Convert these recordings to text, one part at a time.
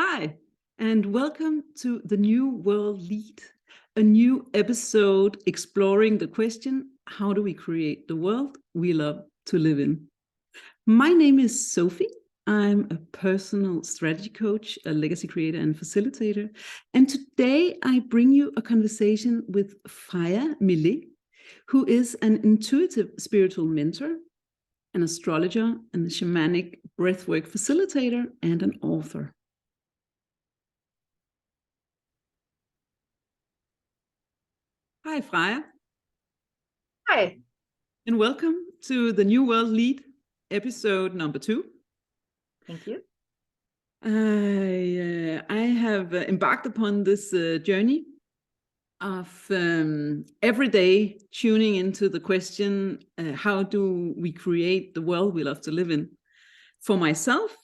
Hi, and welcome to the New World Lead, a new episode exploring the question, how do we create the world we love to live in? My name is Sophie. I'm a personal strategy coach, a legacy creator and facilitator. And today I bring you a conversation with Freyiia Milléh, who is an intuitive spiritual mentor, an astrologer, and a shamanic breathwork facilitator, and an author. Hi, Freyiia. Hi. And welcome to the New World Lead, episode number 2. Thank you. I have embarked upon this journey of every day tuning into the question, how do we create the world we love to live in? For myself,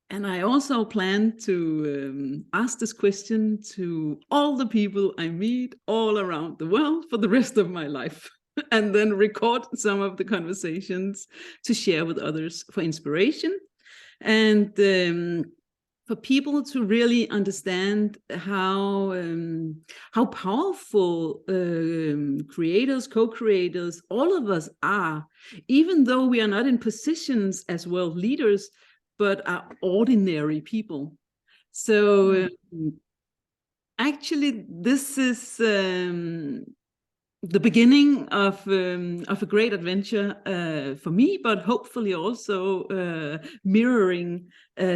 and I also plan to ask this question to all the people I meet all around the world for the rest of my life, and then record some of the conversations to share with others for inspiration, and for people to really understand how powerful creators, co-creators, all of us are, even though we are not in positions as world leaders, but are ordinary people. So actually, this is the beginning of a great adventure for me, but hopefully also mirroring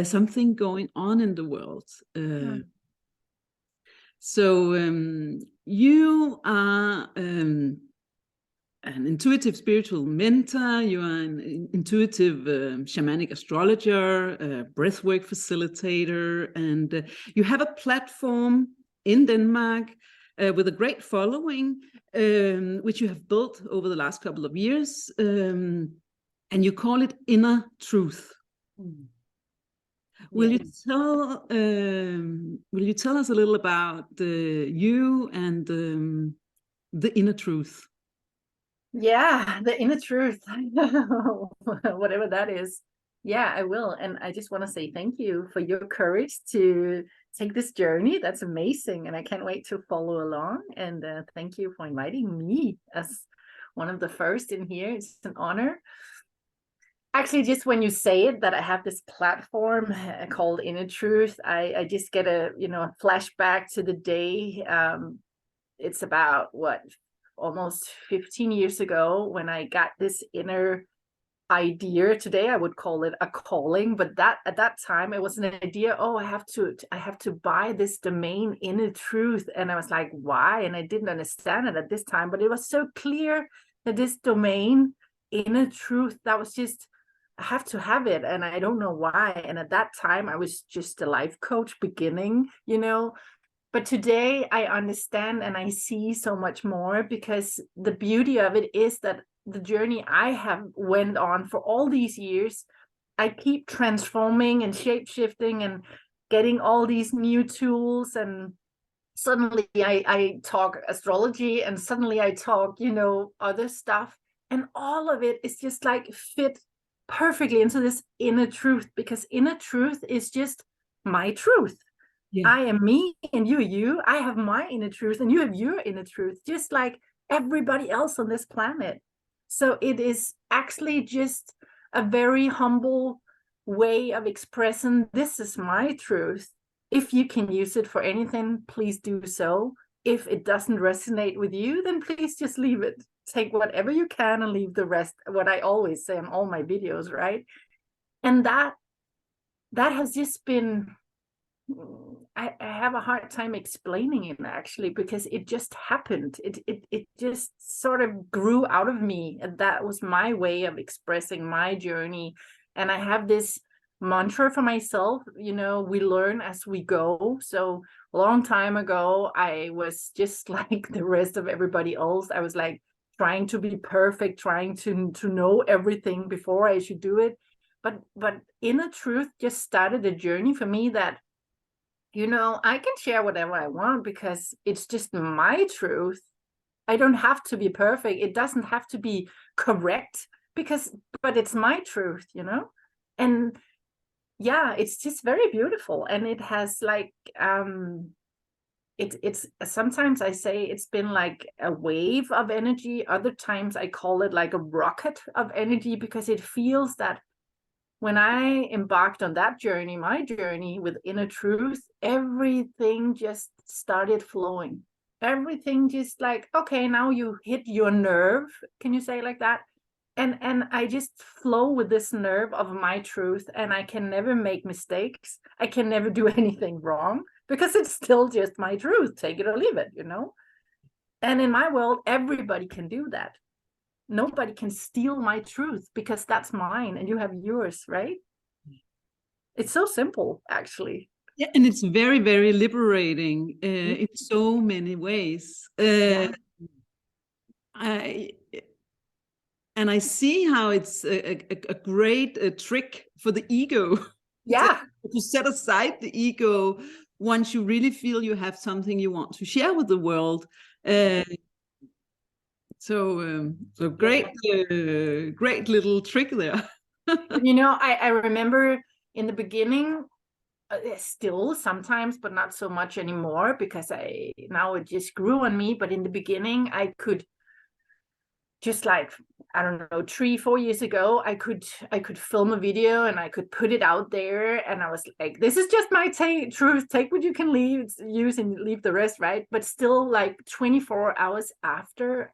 something going on in the world. So you are an intuitive spiritual mentor, you are an intuitive shamanic astrologer, breathwork facilitator, and you have a platform in Denmark with a great following, which you have built over the last couple of years, and you call it Inner Truth. Will you tell us a little about you and the inner truth? Yeah, the inner truth, whatever that is. Yeah, I will. And I just want to say thank you for your courage to take this journey. That's amazing. And I can't wait to follow along. And thank you for inviting me as one of the first in here. It's an honor. Actually, just when you say it, that I have this platform called Inner Truth, I just get a flashback to the day. It's about almost 15 years ago when I got this inner idea. Today I would call it a calling, but at that time it was an idea. Oh, I have to buy this domain, Inner Truth. And I was like, why? And I didn't understand it at this time, but it was so clear that this domain, Inner Truth, that was just, I have to have it, and I don't know why. And at that time I was just a life coach beginning, but today I understand and I see so much more, because the beauty of it is that the journey I have went on for all these years, I keep transforming and shape-shifting and getting all these new tools. And suddenly I talk astrology, and suddenly I talk, other stuff. And all of it is just like fit perfectly into this inner truth, because inner truth is just my truth. Yeah. I am me and you are you. I have my inner truth and you have your inner truth, just like everybody else on this planet. So it is actually just a very humble way of expressing, this is my truth. If you can use it for anything, please do so. If it doesn't resonate with you, then please just leave it. Take whatever you can and leave the rest. What I always say in all my videos, right? And that has just been, I have a hard time explaining it, actually, because it just happened. It just sort of grew out of me. And that was my way of expressing my journey. And I have this mantra for myself, we learn as we go. So a long time ago, I was just like the rest of everybody else. I was like trying to be perfect, trying to know everything before I should do it. But Inner Truth just started a journey for me that, I can share whatever I want because it's just my truth. I don't have to be perfect. It doesn't have to be correct but it's my truth, And yeah, it's just very beautiful. And it has like it's sometimes I say it's been like a wave of energy. Other times I call it like a rocket of energy, because it feels that when I embarked on that journey, my journey with inner truth, everything just started flowing. Everything just like, okay, now you hit your nerve. Can you say it like that? And I just flow with this nerve of my truth, and I can never make mistakes. I can never do anything wrong, because it's still just my truth. Take it or leave it, you know? And in my world, everybody can do that. Nobody can steal my truth, because that's mine and you have yours, right? It's so simple, actually. Yeah, and it's very, very liberating in so many ways. Yeah. I see how it's a great trick for the ego Yeah. to set aside the ego once you really feel you have something you want to share with the world. So great, great little trick there. You know, I remember in the beginning, still sometimes, but not so much anymore, because now it just grew on me. But in the beginning, I could just like, I don't know, 3-4 years ago, I could film a video and I could put it out there, and I was like, this is just my truth, take what you can use and leave the rest, right? But still, like 24 hours after,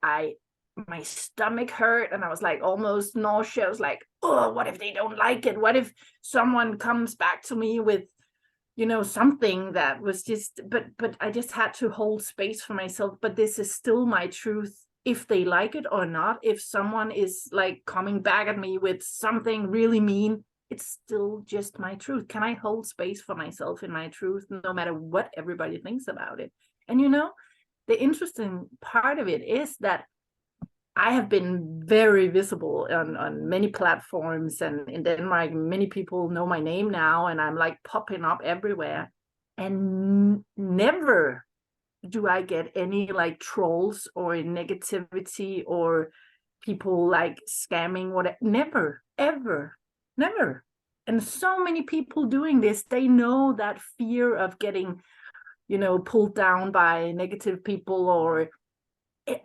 my stomach hurt and I was like almost nauseous. I was like, oh, what if they don't like it? What if someone comes back to me with, you know, something that was just, but I just had to hold space for myself. But this is still my truth, if they like it or not. If someone is like coming back at me with something really mean, it's still just my truth. Can I hold space for myself in my truth, no matter what everybody thinks about it? And you know, the interesting part of it is that I have been very visible on many platforms, and in Denmark, many people know my name now, and I'm like popping up everywhere. And never do I get any like trolls or negativity or people like scamming, whatever. Never, ever, never. And so many people doing this, they know that fear of getting, you know, pulled down by negative people, or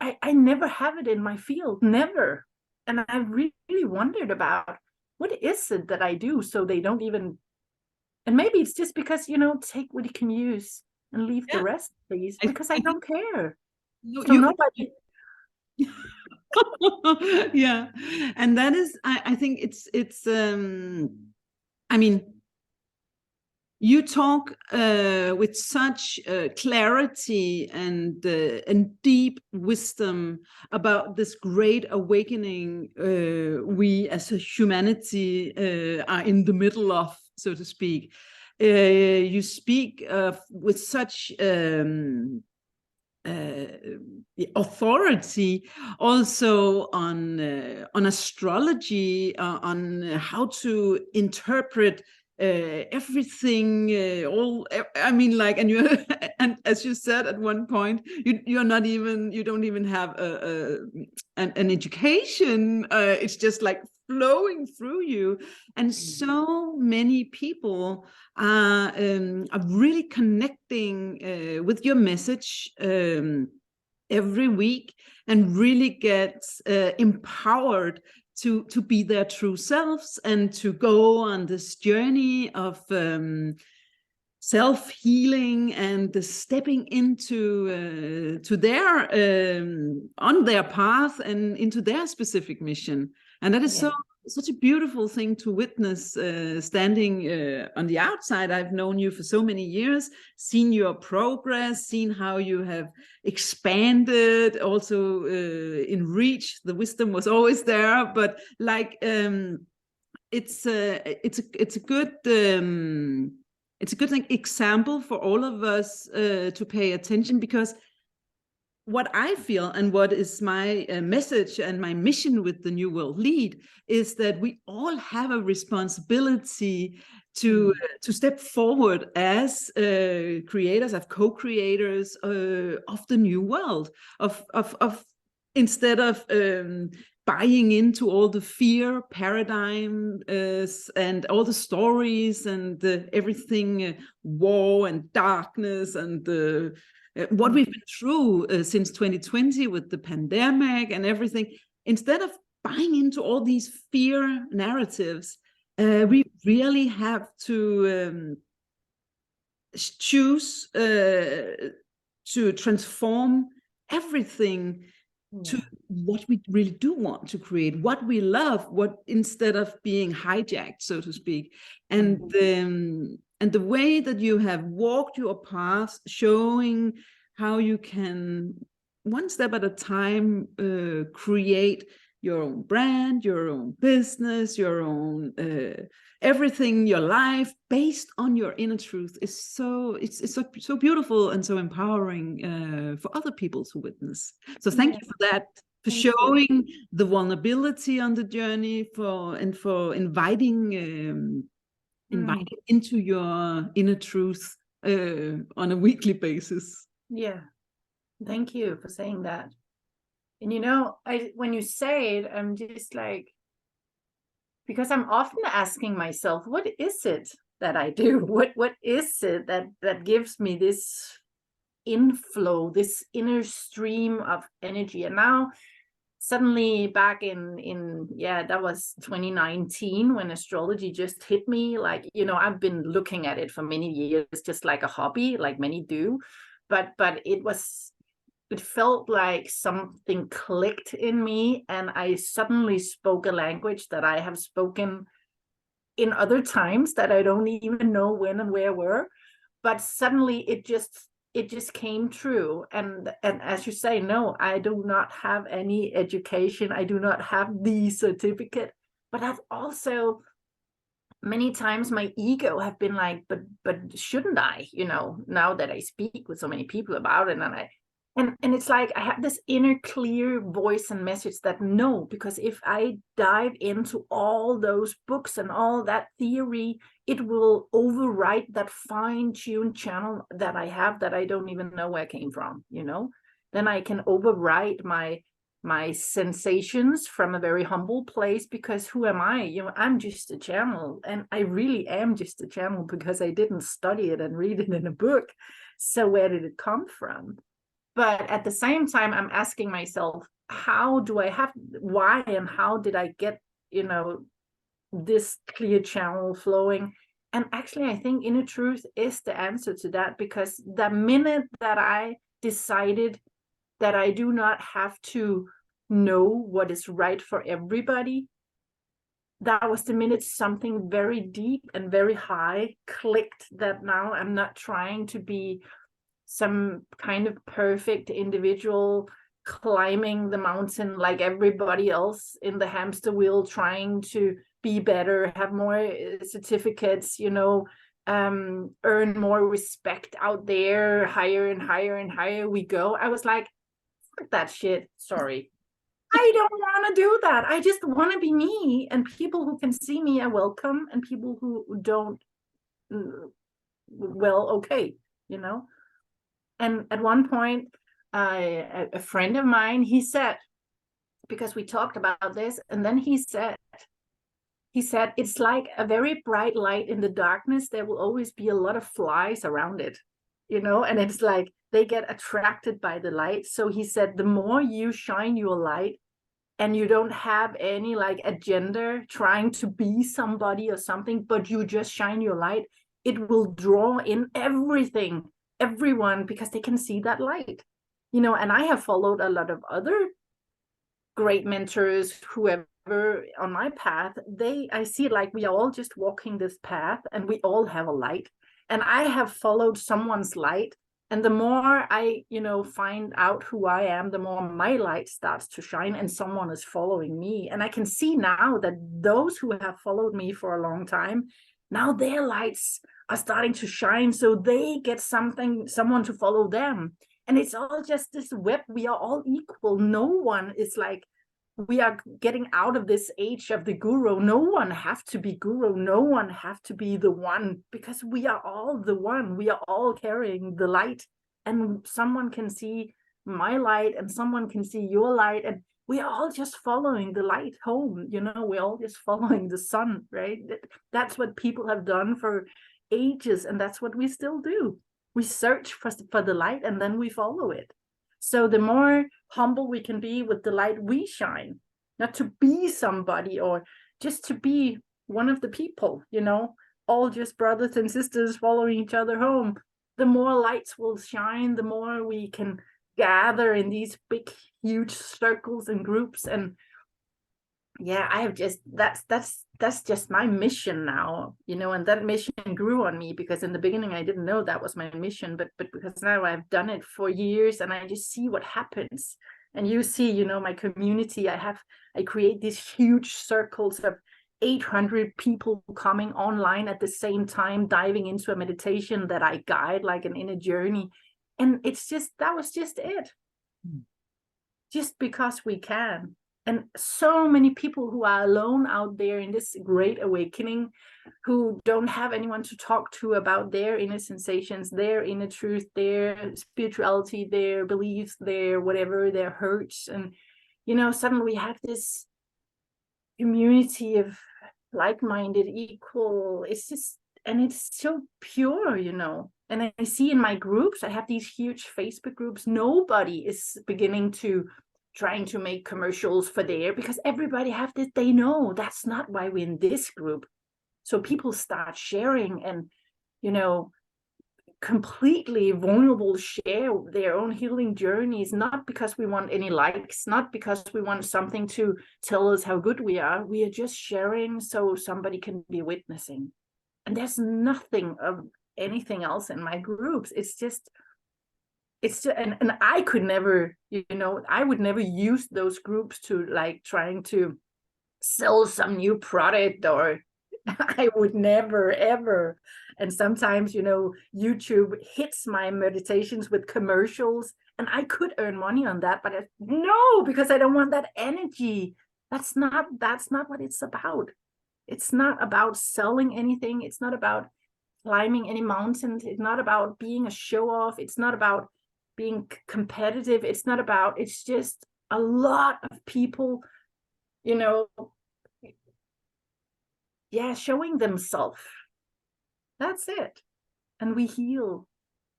I never have it in my field, never. And I really wondered about, what is it that I do so they don't even, and maybe it's just because, you know, take what you can use and leave the rest, please, because I don't care. So nobody. Yeah, and that is, I think it's I mean, you talk with such clarity and deep wisdom about this great awakening we as a humanity are in the middle of, so to speak. You speak with such authority also on astrology, on how to interpret everything, I mean, like, and you and as you said at one point, you don't even have an education. It's just like flowing through you, and so many people are really connecting with your message every week, and really get empowered to be their true selves, and to go on this journey of self-healing, and the stepping into to their on their path and into their specific mission. And that is such a beautiful thing to witness, standing on the outside. I've known you for so many years, seen your progress, seen how you have expanded, also in reach. The wisdom was always there, but like it's a good example for all of us to pay attention, because what I feel, and what is my message and my mission with the New World Lead, is that we all have a responsibility to step forward as creators, as co-creators of the new world, of instead of buying into all the fear paradigm and all the stories and everything, war and darkness and what we've been through since 2020 with the pandemic and everything. Instead of buying into all these fear narratives, we really have to choose to transform everything to what we really do want to create, what we love, what, instead of being hijacked, so to speak. And the way that you have walked your path, showing how you can, one step at a time, create your own brand, your own business, your own everything, your life based on your inner truth, is so so beautiful and so empowering for other people to witness. So thank you for that, for showing the vulnerability on the journey, for inviting into your inner truth on a weekly basis. Yeah, thank you for saying that. And you know, when you say it, I'm just like, because I'm often asking myself, what is it that I do? What is it that gives me this inflow, this inner stream of energy? And now suddenly back in that was 2019 when astrology just hit me. Like, you know, I've been looking at it for many years, just like a hobby, like many do. But it felt like something clicked in me, and I suddenly spoke a language that I have spoken in other times that I don't even know when and where were. But suddenly it just came true. And as you say, no, I do not have any education. I do not have the certificate. But I've also, many times my ego have been like, but shouldn't I? You know, now that I speak with so many people about it, and it's like I have this inner clear voice and message that no, because if I dive into all those books and all that theory, it will overwrite that fine-tuned channel that I have that I don't even know where it came from, you know? Then I can overwrite my sensations from a very humble place, because who am I? You know, I'm just a channel, and I really am just a channel because I didn't study it and read it in a book. So where did it come from? But at the same time, I'm asking myself, why and how did I get, you know, this clear channel flowing? And actually, I think inner truth is the answer to that, because the minute that I decided that I do not have to know what is right for everybody, that was the minute something very deep and very high clicked, that now I'm not trying to be some kind of perfect individual climbing the mountain like everybody else in the hamster wheel, trying to be better, have more certificates, you know, earn more respect out there, higher and higher and higher we go. I was like, fuck that shit, sorry. I don't want to do that. I just want to be me, and people who can see me are welcome, and people who don't, well, okay, you know. And at one point, a friend of mine, he said, because we talked about this, and then he said, it's like a very bright light in the darkness. There will always be a lot of flies around it, you know, and it's like they get attracted by the light. So he said, the more you shine your light, and you don't have any like agenda trying to be somebody or something, but you just shine your light, it will draw in everyone, because they can see that light, you know. And I have followed a lot of other great mentors, whoever on my path, I see it like we are all just walking this path, and we all have a light, and I have followed someone's light, and the more I, you know, find out who I am, the more my light starts to shine, and someone is following me. And I can see now that those who have followed me for a long time, now their lights are starting to shine, so they get someone to follow them. And it's all just this web. We are all equal. No one is like, we are getting out of this age of the guru. No one have to be guru. No one have to be the one, because we are all the one. We are all carrying the light, and someone can see my light, and someone can see your light, and we're all just following the light home, you know, we're all just following the sun, right? That's what people have done for ages, and that's what we still do. We search for the light, and then we follow it. So the more humble we can be with the light we shine, not to be somebody or just to be one of the people, you know, all just brothers and sisters following each other home, the more lights will shine, the more we can gather in these big, huge circles and groups. And yeah, I have just, that's just my mission now, you know, and that mission grew on me, because in the beginning I didn't know that was my mission, but because now I've done it for years and I just see what happens. And you see, you know, my community, I create these huge circles of 800 people coming online at the same time, diving into a meditation that I guide like an inner journey. And it's just, that was just it. Just because we can. And so many people who are alone out there in this great awakening, who don't have anyone to talk to about their inner sensations, their inner truth, their spirituality, their beliefs, their whatever, their hurts. And, you know, suddenly we have this community of like-minded, equal, it's just, and it's so pure, you know. And I see in my groups, I have these huge Facebook groups, nobody is beginning to trying to make commercials for there, because everybody have this, they know that's not why we're in this group. So people start sharing and, you know, completely vulnerable, share their own healing journeys, not because we want any likes, not because we want something to tell us how good we are just sharing so somebody can be witnessing. And there's nothing of anything else in my groups. It's just and I could never, you know, I would never use those groups to like trying to sell some new product, or I would never ever. And sometimes, you know, YouTube hits my meditations with commercials, and I could earn money on that, but no, because I don't want that energy. That's not what it's about. It's not about selling anything. It's not about climbing any mountains. It's not about being a show off. It's not about being competitive. It's not about, it's just a lot of people, you know, yeah, showing themselves. That's it. And we heal,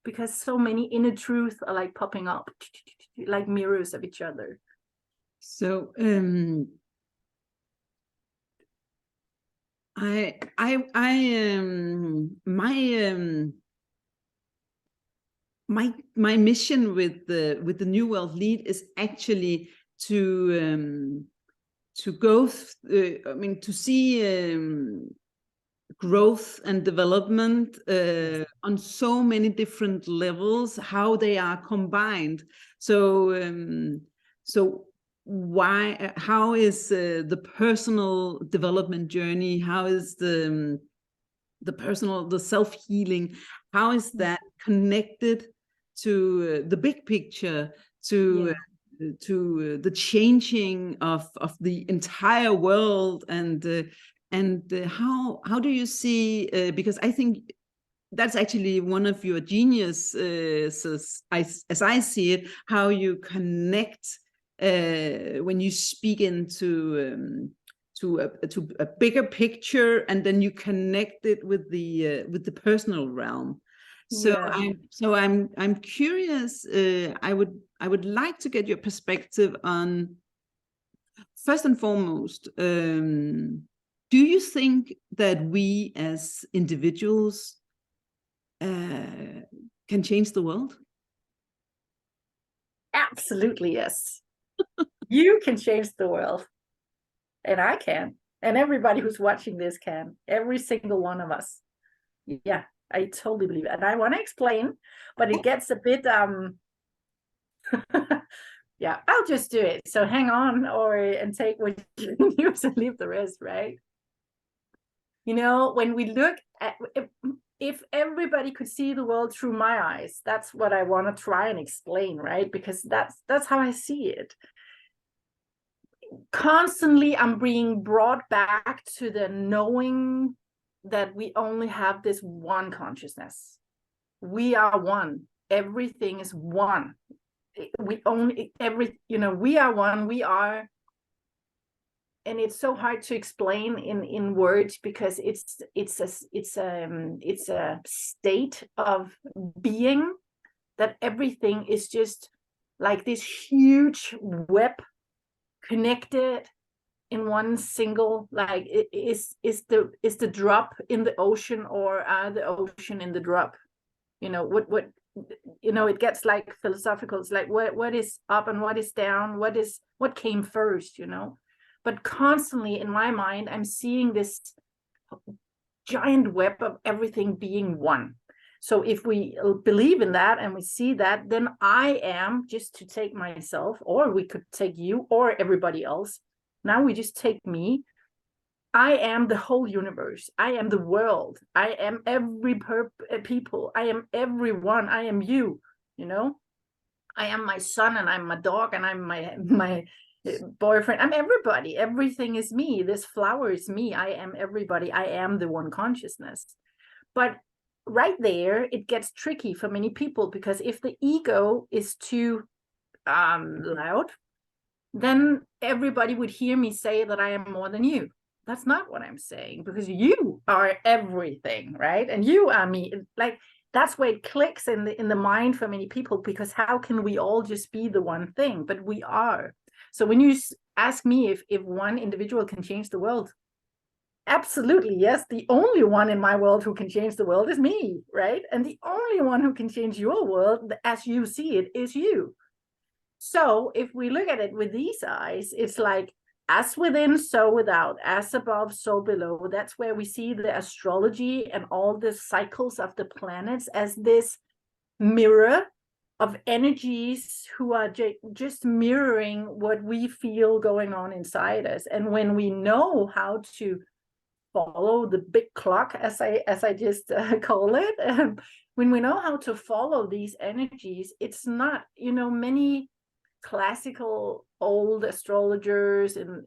because so many inner truths are like popping up like mirrors of each other. So my mission with the New World Lead is actually to go to see growth and development on so many different levels, how they are combined. So how is the personal development journey, how is the self-healing, how is that connected to the big picture, to the changing of the entire world, and how do you see, because I think that's actually one of your geniuses, as I see it, how you connect when you speak into a bigger picture, and then you connect it with the personal realm. So I'm curious. I would like to get your perspective on, first and foremost, do you think that we as individuals can change the world? Absolutely, yes. You can change the world. And I can. And everybody who's watching this can. Every single one of us. Yeah, I totally believe it. And I want to explain, but it gets a bit yeah, I'll just do it. So hang on, and take what you use and leave the rest, right? You know, when we look at, if everybody could see the world through my eyes, that's what I want to try and explain, right? Because that's how I see it. Constantly I'm being brought back to the knowing that we only have this one consciousness. We are one. Everything is one. we own we are one, we are. And it's so hard to explain in words, because it's a state of being, that everything is just like this huge web connected in one single, like is the drop in the ocean, or are the ocean in the drop? What it gets like philosophical. It's like what is up and what is down, what came first, but constantly in my mind I'm seeing this giant web of everything being one. So if we believe in that and we see that, then I am, just to take myself, or we could take you or everybody else. Now we just take me. I am the whole universe. I am the world. I am every people. I am everyone. I am you. I am my son, and I'm my dog, and I'm my boyfriend. I'm everybody. Everything is me. This flower is me. I am everybody. I am the one consciousness. But right there, it gets tricky for many people, because if the ego is too loud, then everybody would hear me say that I am more than you. That's not what I'm saying, because you are everything, right? And you are me. Like, that's where it clicks in the mind for many people, because how can we all just be the one thing? But we are. So when you ask me if one individual can change the world, absolutely, yes. The only one in my world who can change the world is me, right? And the only one who can change your world as you see it is you. So if we look at it with these eyes, it's like, as within, so without, as above, so below. That's where we see the astrology and all the cycles of the planets as this mirror of energies who are just mirroring what we feel going on inside us. And when we know how to follow the big clock, as I just call it, when we know how to follow these energies, it's not, many classical old astrologers and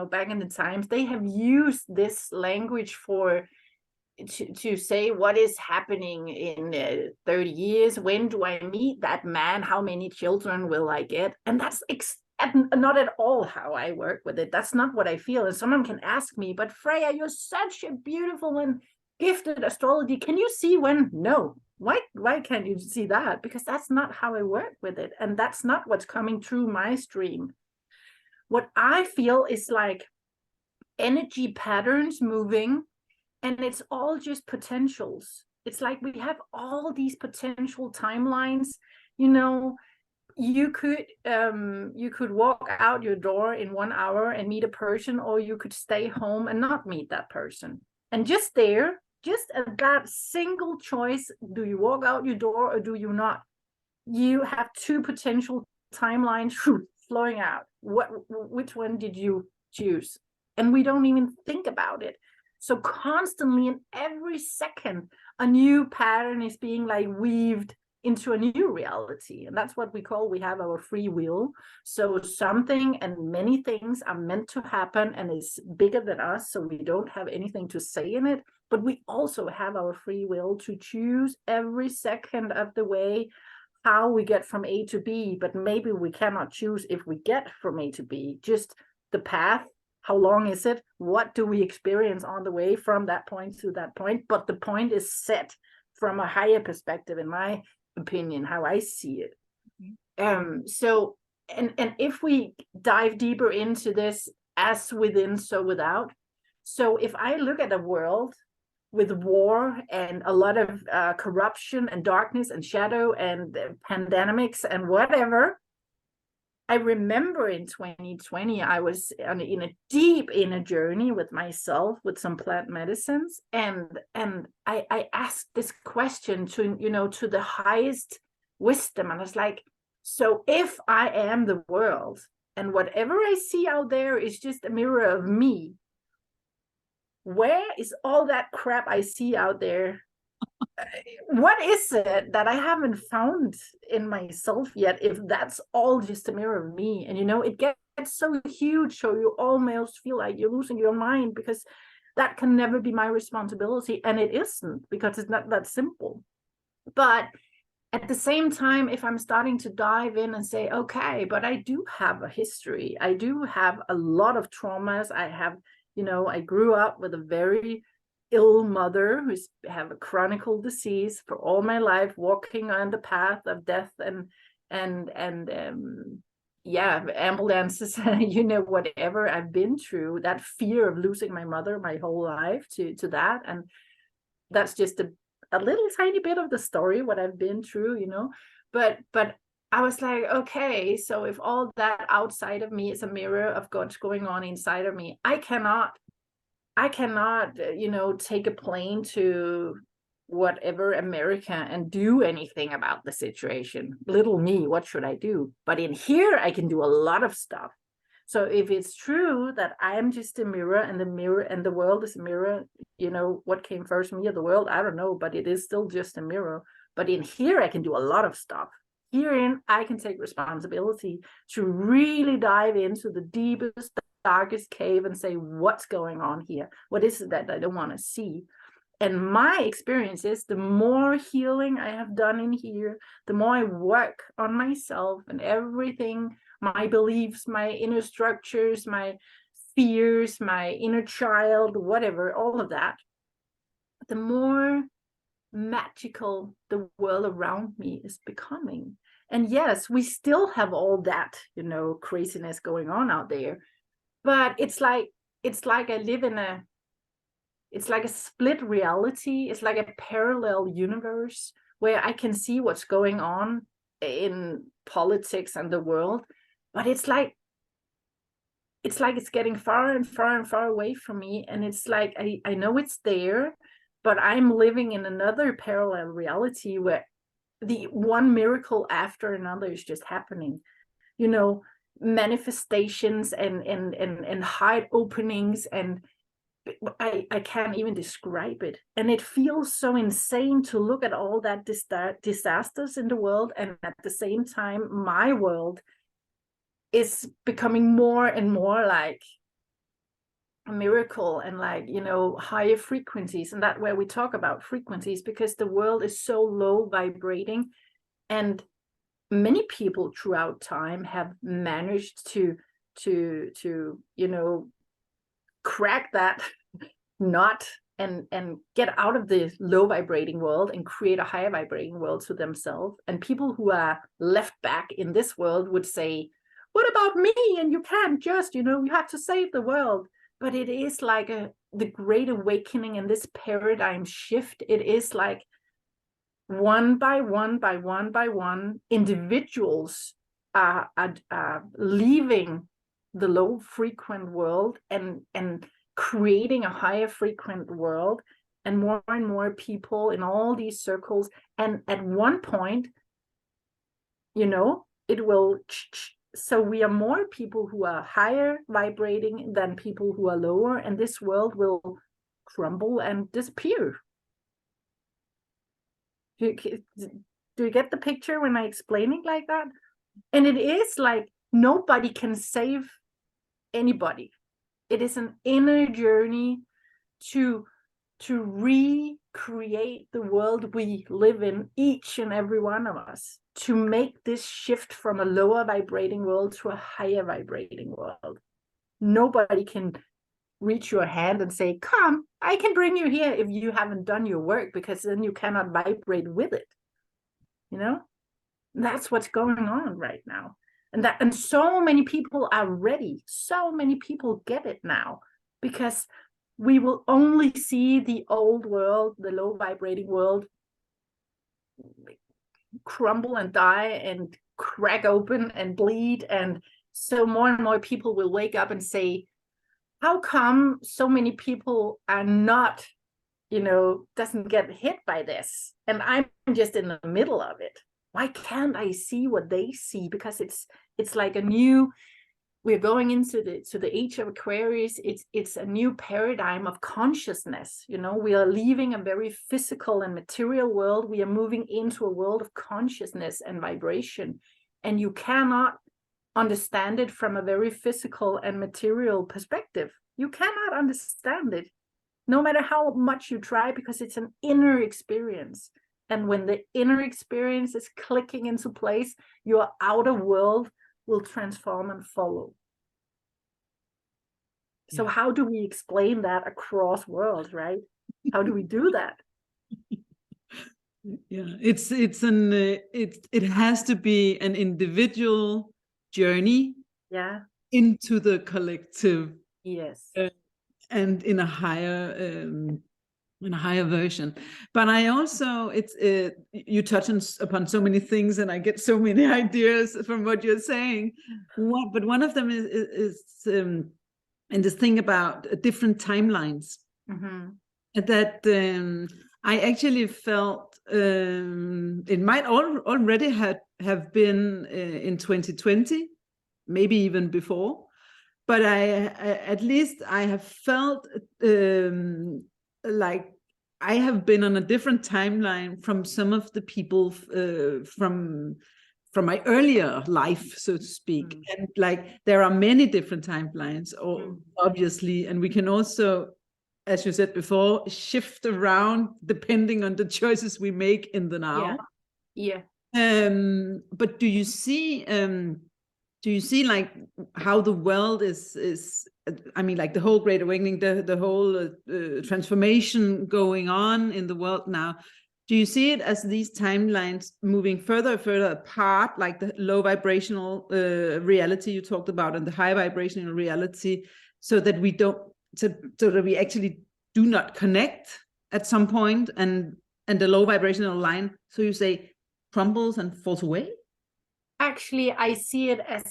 back in the times, they have used this language to say what is happening in 30 years. When do I meet that man? How many children will I get? And that's not at all how I work with it. That's not what I feel. And someone can ask me, but Freya, you're such a beautiful and gifted astrology. Can you see when? No. Why can't you see that? Because that's not how I work with it. And that's not what's coming through my stream. What I feel is like energy patterns moving, and it's all just potentials. It's like we have all these potential timelines. You could walk out your door in 1 hour and meet a person, or you could stay home and not meet that person. And just at that single choice, do you walk out your door or do you not? You have two potential timelines flowing out. Which one did you choose? And we don't even think about it. So constantly, in every second, a new pattern is being like weaved into a new reality. And that's what we have our free will. So something and many things are meant to happen, and it's bigger than us, so we don't have anything to say in it. But we also have our free will to choose every second of the way how we get from A to B. But maybe we cannot choose if we get from A to B, just the path. How long is it? What do we experience on the way from that point to that point? But the point is set from a higher perspective, in my opinion, how I see it. So if we dive deeper into this, as within, so without. So if I look at a world with war and a lot of corruption and darkness and shadow and pandemics and whatever, I remember in 2020, I was in a deep inner journey with myself with some plant medicines. And I asked this question to the highest wisdom. And I was like, so if I am the world and whatever I see out there is just a mirror of me, where is all that crap I see out there? What is it that I haven't found in myself yet, if that's all just a mirror of me? And it gets so huge, so you almost feel like you're losing your mind, because that can never be my responsibility. And it isn't, because it's not that simple. But at the same time, if I'm starting to dive in and say, okay, but I do have a history, I do have a lot of traumas. I have, I grew up with a very ill mother who's have a chronic disease for all my life, walking on the path of death and yeah, ambulances, whatever I've been through, that fear of losing my mother my whole life to that. And that's just a little tiny bit of the story, what I've been through, but I was like, okay, so if all that outside of me is a mirror of what's going on inside of me, I cannot, take a plane to whatever America and do anything about the situation. Little me, what should I do? But in here, I can do a lot of stuff. So if it's true that I am just a mirror and the world is a mirror, what came first, me or the world? I don't know, but it is still just a mirror. But in here, I can do a lot of stuff. Herein, I can take responsibility to really dive into the deepest, darkest cave and say, what's going on here? What is it that I don't want to see? And my experience is the more healing I have done in here, the more I work on myself and everything, my beliefs, my inner structures, my fears, my inner child, whatever, all of that, the more magical the world around me is becoming. And yes, we still have all that, craziness going on out there. But it's like I live in it's like a split reality. It's like a parallel universe where I can see what's going on in politics and the world, but it's like it's getting far and far and far away from me. And it's like I know it's there, but I'm living in another parallel reality where the one miracle after another is just happening. Manifestations and heart openings, and I can't even describe it. And it feels so insane to look at all that disasters in the world, and at the same time my world is becoming more and more like a miracle, and like higher frequencies. And that's where we talk about frequencies, because the world is so low vibrating, and many people throughout time have managed to crack that knot and get out of the low vibrating world and create a higher vibrating world to themselves. And people who are left back in this world would say, what about me? And you can't just, you have to save the world. But it is like the great awakening and this paradigm shift. It is like one by one by one by one, individuals are leaving the low frequent world and creating a higher frequent world, and more people in all these circles. And at one point, it will, so we are more people who are higher vibrating than people who are lower, and this world will crumble and disappear. Do you get the picture when I explain it like that? And it is like nobody can save anybody. It is an inner journey to recreate the world we live in, each and every one of us, to make this shift from a lower vibrating world to a higher vibrating world. Nobody can reach your hand and say, come, I can bring you here, if you haven't done your work, because then you cannot vibrate with it. That's what's going on right now. And so many people are ready. So many people get it now, because we will only see the old world, the low vibrating world, crumble and die and crack open and bleed. And so more and more people will wake up and say, how come so many people are not, doesn't get hit by this? And I'm just in the middle of it. Why can't I see what they see? Because it's like a new, we're going into the age of Aquarius. It's a new paradigm of consciousness. We are leaving a very physical and material world. We are moving into a world of consciousness and vibration. And you cannot understand it from a very physical and material perspective. You cannot understand it, no matter how much you try, because it's an inner experience. And when the inner experience is clicking into place, your outer world will transform and follow. So how do we explain that across worlds, right? How do we do that? Yeah, it has to be an individual journey into the collective. Yes. And in a higher version. But I also, you touch upon so many things, and I get so many ideas from what you're saying. But one of them is in this thing about different timelines. That I actually felt it might already have been in 2020, maybe even before. But at least I have felt like I have been on a different timeline from some of the people from my earlier life, so to speak. And like there are many different timelines, obviously, and we can also, as you said before, shift around depending on the choices we make in the now. But do you see like how the world is I mean, like the whole Great Awakening, the whole transformation going on in the world now? Do you see it as these timelines moving further and further apart, like the low vibrational reality you talked about and the high vibrational reality, so that we don't, so that we actually do not connect at some point, and the low vibrational line, so you say, crumbles and falls away? Actually, I see it as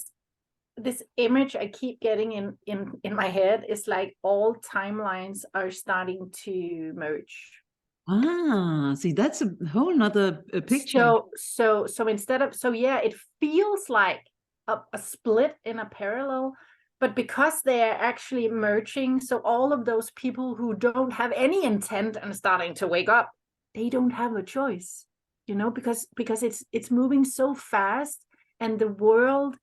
this image I keep getting in my head is like all timelines are starting to merge. See, that's a whole nother picture. So instead of, it feels like a split in a parallel, but because they're actually merging, so all of those people who don't have any intent and starting to wake up, they don't have a choice, because it's moving so fast, and the world,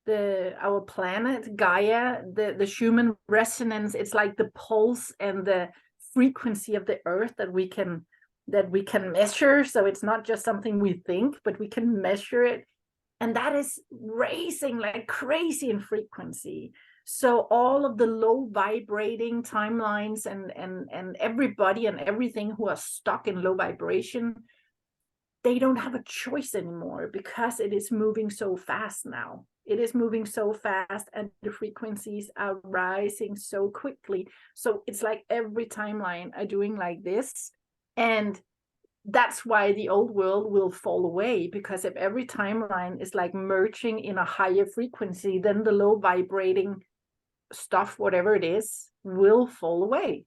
our planet Gaia, the human resonance, it's like the pulse and the frequency of the earth that we can measure. So it's not just something we think, but we can measure it, and that is racing like crazy in frequency. So all of the low vibrating timelines and everybody and everything who are stuck in low vibration, they don't have a choice anymore, because it is moving so fast now. It is moving so fast, and the frequencies are rising so quickly. So it's like every timeline are doing like this. And that's why the old world will fall away, because if every timeline is like merging in a higher frequency, then the low vibrating stuff, whatever it is, will fall away,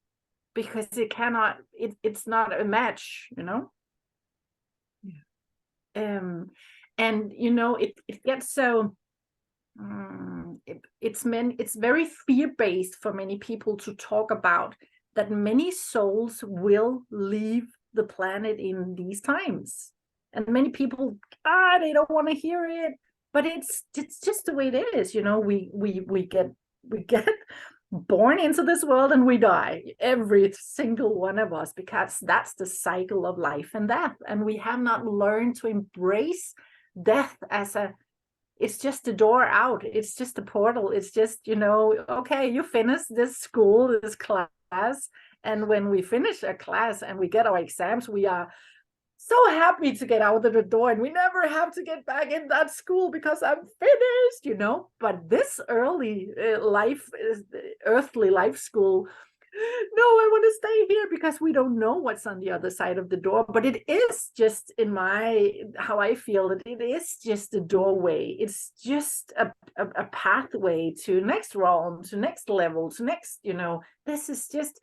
because it cannot, it's not a match, and it gets so it's very fear-based for many people to talk about that many souls will leave the planet in these times, and many people they don't want to hear it, but it's just the way it is. We get born into this world and we die, every single one of us, because that's the cycle of life and death, and we have not learned to embrace death as it's just a door out, it's just a portal, it's just, okay, you finish this school, this class, and when we finish a class and we get our exams, we are so happy to get out of the door, and we never have to get back in that school because I'm finished, But this early life, is earthly life school, no, I want to stay here, because we don't know what's on the other side of the door. But it is just, how I feel that it is just a doorway. It's just a pathway to next realm, to next level, to next, this is just,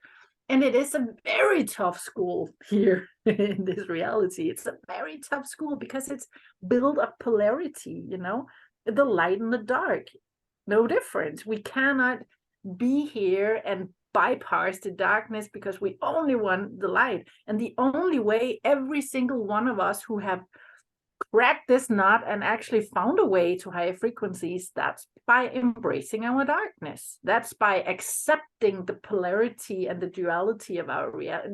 and it is a very tough school here in this reality. It's a very tough school because it's built of polarity, the light and the dark, no different. We cannot be here and bypass the darkness, because we only want the light. And the only way every single one of us who have cracked this nut and actually found a way to higher frequencies, that's by embracing our darkness. That's by accepting the polarity and the duality of our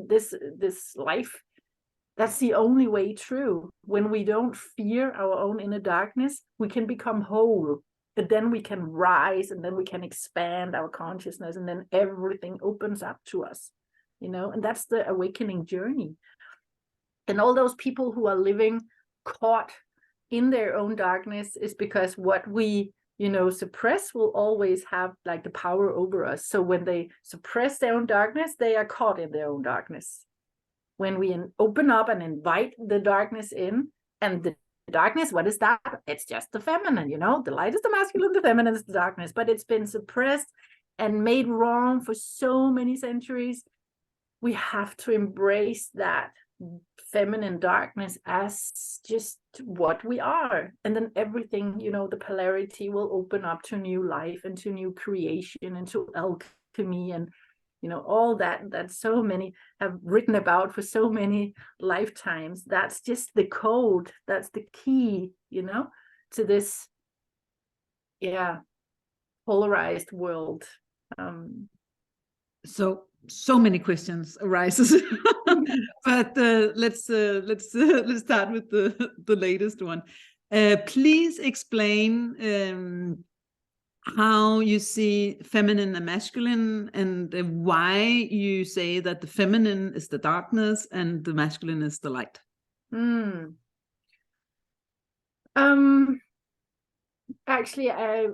this life, That's the only way through. When we don't fear our own inner darkness, we can become whole. But then we can rise, and then we can expand our consciousness, and then everything opens up to us, and that's the awakening journey. And all those people who are living caught in their own darkness is because what we suppress will always have like the power over us. So when they suppress their own darkness, they are caught in their own darkness. When we open up and invite the darkness in, and the darkness, what is that? It's just the feminine, the light is the masculine, the feminine is the darkness, but it's been suppressed and made wrong for so many centuries. We have to embrace that feminine darkness as just what we are, and then everything, the polarity will open up to new life and to new creation and to alchemy, and all that so many have written about for so many lifetimes. That's just the code, that's the key, to this polarized world. So many questions arises, but let's start with the latest one. Please explain how you see feminine and masculine, and why you say that the feminine is the darkness and the masculine is the light. Actually,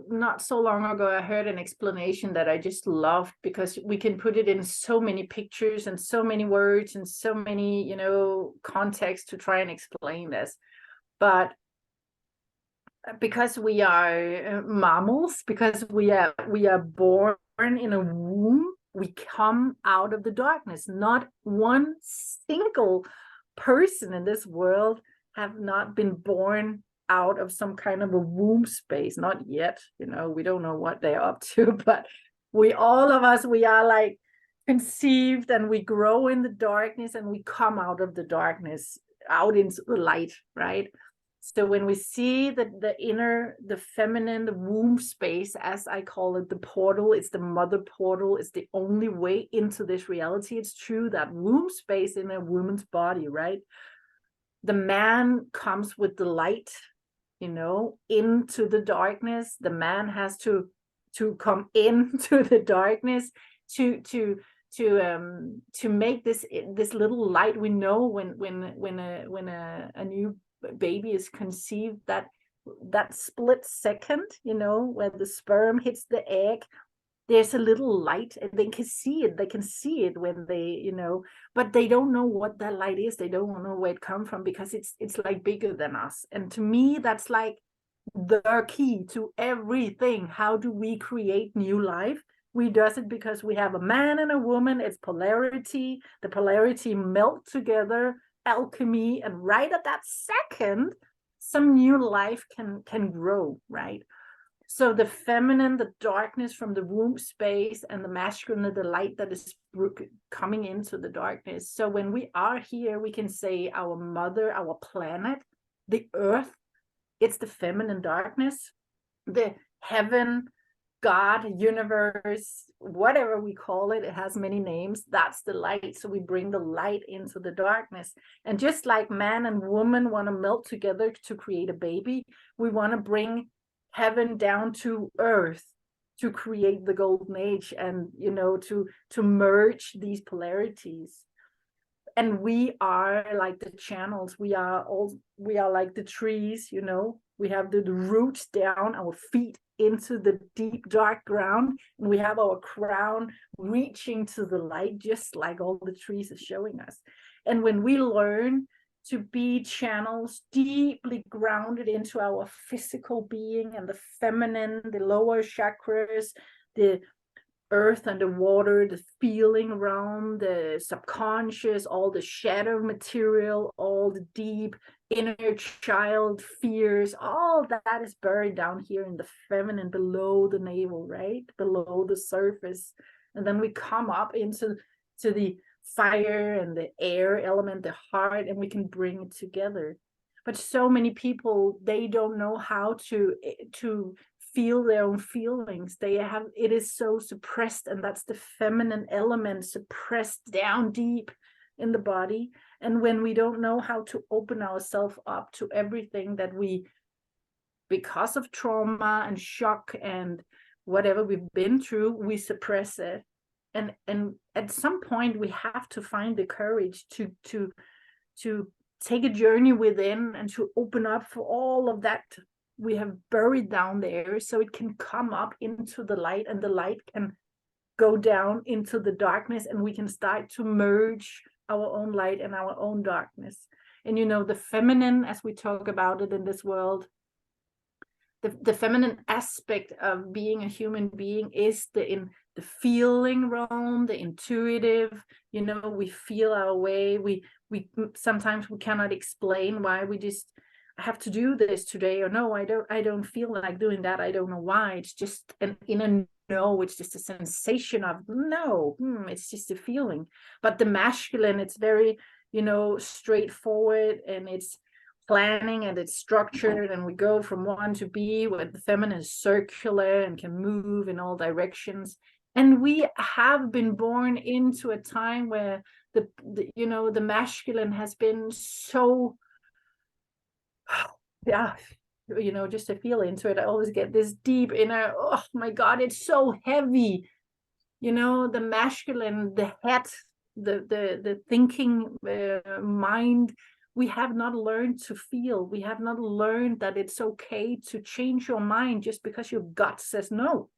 not so long ago, I heard an explanation that I just loved, because we can put it in so many pictures and so many words and so many, contexts to try and explain this. But because we are mammals, because we are born in a womb, we come out of the darkness. Not one single person in this world have not been born out of some kind of a womb space, not yet. We don't know what they're up to, but all of us, we are like conceived, and we grow in the darkness, and we come out of the darkness out into the light, right? So when we see the inner, the feminine, the womb space, as I call it, the portal, it's the mother portal, it's the only way into this reality. It's true, that womb space in a woman's body, right? The man comes with the light, into the darkness. The man has to come into the darkness to make this little light. We know when a new baby is conceived, that split second, where the sperm hits the egg, there's a little light, and they can see it when they, but they don't know what that light is. They don't know where it comes from, because it's like bigger than us. And to me, that's like the key to everything. How do we create new life? We does it because we have a man and a woman. It's polarity. The polarity melt together, alchemy, and right at that second, some new life can grow, right? So the feminine, the darkness from the womb space, and the masculine, the light that is coming into the darkness. So when we are here, we can say our mother, our planet, the earth, it's the feminine darkness. The heaven, God, universe, whatever we call it, it has many names. That's the light. So we bring the light into the darkness. And just like man and woman want to melt together to create a baby, we want to bring heaven down to earth to create the golden age, and to merge these polarities. And we are like the channels. We are like the trees, we have the roots down, our feet into the deep dark ground, and we have our crown reaching to the light, just like all the trees are showing us. And when we learn to be channels deeply grounded into our physical being, and the feminine, the lower chakras, the earth and the water, the feeling realm, the subconscious, all the shadow material, all the deep inner child fears, all that is buried down here in the feminine, below the navel, right? Below the surface. And then we come up into the fire and the air element, the heart, and we can bring it together. But so many people, they don't know how to feel their own feelings. It is so suppressed, and that's the feminine element suppressed down deep in the body. And when we don't know how to open ourselves up to everything that we, because of trauma and shock and whatever we've been through, we suppress it. And at some point we have to find the courage to take a journey within and to open up for all of that we have buried down there, so it can come up into the light, and the light can go down into the darkness, and we can start to merge our own light and our own darkness. And you know, the feminine, as we talk about it in this world, the feminine aspect of being a human being is in the feeling realm, the intuitive. You know, we feel our way. We sometimes we cannot explain why. We just, I have to do this today, or no, I don't feel like doing that. I don't know why. It's just an inner no. It's just a sensation of no. It's just a feeling. But the masculine, it's very, you know, straightforward, and it's planning, and it's structured, and we go from one to B, where the feminine is circular and can move in all directions. And we have been born into a time where the you know, the masculine has been so, yeah, you know, just to feel into it, I always get this deep inner, oh my God, it's so heavy. You know, the masculine, the head, the thinking mind, we have not learned to feel. We have not learned that it's okay to change your mind just because your gut says no.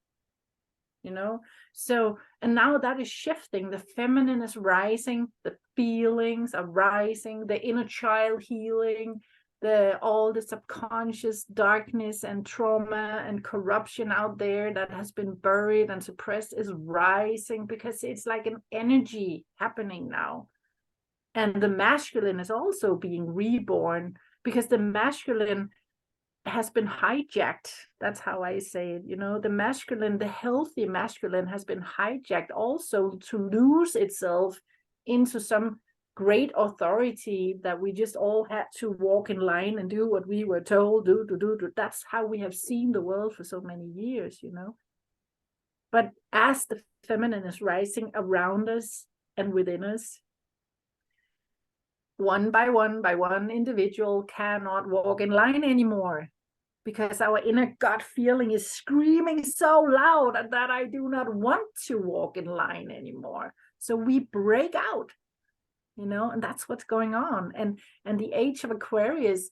You know, so, and now that is shifting. The feminine is rising, the feelings are rising, the inner child healing, all the subconscious darkness and trauma and corruption out there that has been buried and suppressed is rising, because it's like an energy happening now. And the masculine is also being reborn, because the masculine has been hijacked. That's how I say it. You know, the masculine, the healthy masculine, has been hijacked also to lose itself into some great authority that we just all had to walk in line and do what we were told, do. That's how we have seen the world for so many years, you know. But as the feminine is rising around us and within us, one by one individual cannot walk in line anymore, because our inner gut feeling is screaming so loud that I do not want to walk in line anymore. So we break out, you know, and that's what's going on. And the age of Aquarius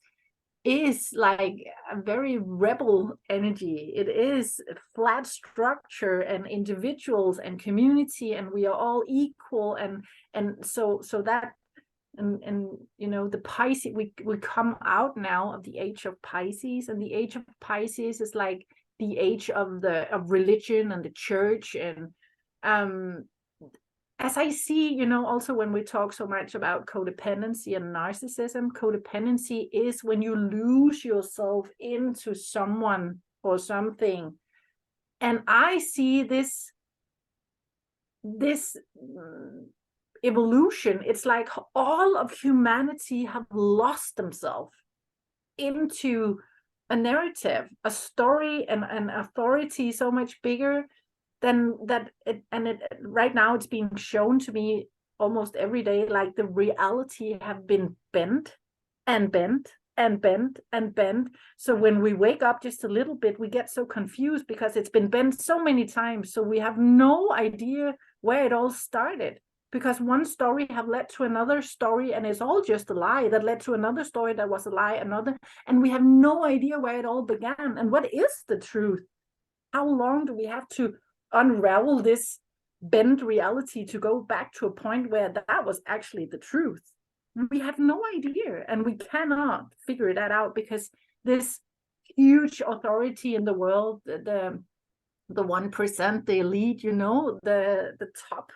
is like a very rebel energy. It is flat structure and individuals and community, and we are all equal. And so that, and you know, the Pisces, we come out now of the age of Pisces, and the age of Pisces is like the age of religion and the church. And as I see, you know, also when we talk so much about codependency and narcissism, codependency is when you lose yourself into someone or something. And I see this evolution. It's like all of humanity have lost themselves into a narrative, a story, and an authority so much bigger than that. Right now it's being shown to me almost every day, like the reality have been bent and bent and bent and bent. So when we wake up just a little bit, we get so confused because it's been bent so many times. So we have no idea where it all started, because one story have led to another story, and it's all just a lie that led to another story that was a lie, another, and we have no idea where it all began. And what is the truth? How long do we have to unravel this bent reality to go back to a point where that was actually the truth? We have no idea, and we cannot figure that out, because this huge authority in the world, the 1%, the elite, you know, the top,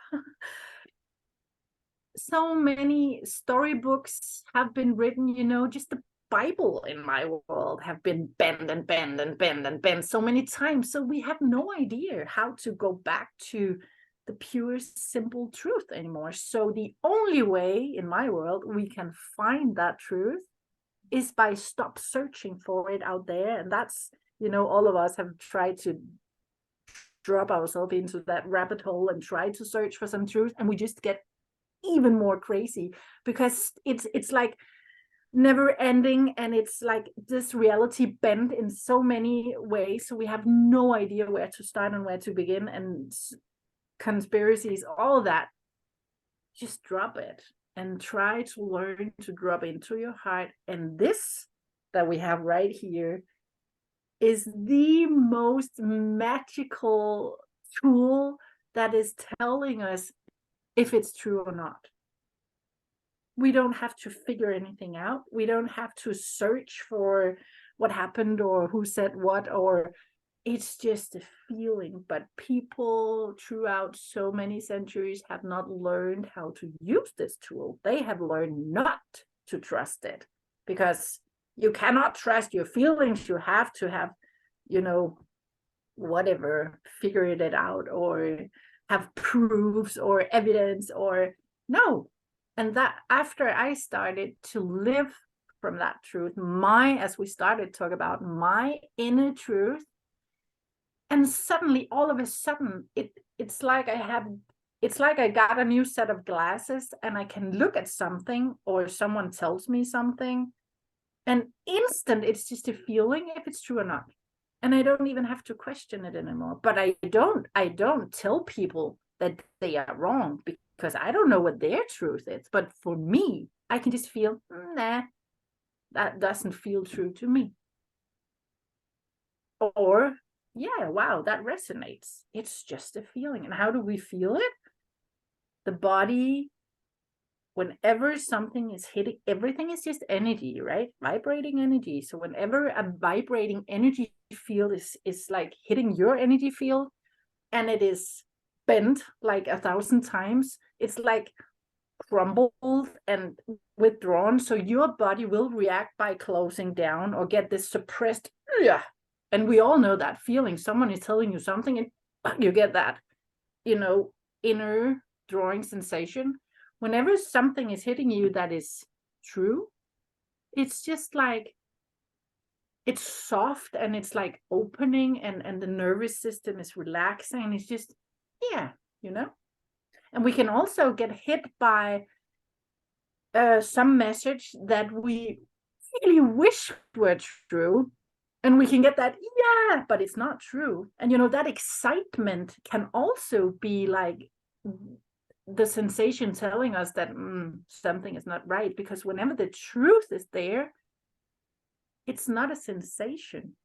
so many storybooks have been written, you know, just the Bible in my world have been bent and bent and bent and bent so many times. So we have no idea how to go back to the pure, simple truth anymore. So the only way in my world we can find that truth is by stop searching for it out there. And that's, you know, all of us have tried to drop ourselves into that rabbit hole and try to search for some truth, and we just get even more crazy, because it's like never ending, and it's like this reality bent in so many ways, so we have no idea where to start and where to begin, and conspiracies, all of that. Just drop it and try to learn to drop into your heart. And this that we have right here is the most magical tool that is telling us if it's true or not. We don't have to figure anything out. We don't have to search for what happened or who said what, or it's just a feeling. But people throughout so many centuries have not learned how to use this tool. They have learned not to trust it, because you cannot trust your feelings. You have to have, whatever, figured it out, or have proofs or evidence, or no. And that after I started to live from that truth, as we started to talk about my inner truth, and suddenly, all of a sudden, it's like I got a new set of glasses, and I can look at something, or someone tells me something, and instant, it's just a feeling if it's true or not. And I don't even have to question it anymore. But I don't tell people that they are wrong, because I don't know what their truth is. But for me, I can just feel, nah, that doesn't feel true to me. Or, yeah, wow, that resonates. It's just a feeling. And how do we feel it? The body, whenever something is hitting, everything is just energy, right? Vibrating energy. So whenever a vibrating energy field is like hitting your energy field, and it is bent like 1,000 times, it's like crumbled and withdrawn. So your body will react by closing down or get this suppressed. And we all know that feeling. Someone is telling you something, and you get that, inner drawing sensation. Whenever something is hitting you that is true, it's just like, it's soft, and it's like opening, and the nervous system is relaxing. It's just, and we can also get hit by some message that we really wish were true, and we can get that, but it's not true. And that excitement can also be like the sensation telling us that something is not right, because whenever the truth is there, it's not a sensation,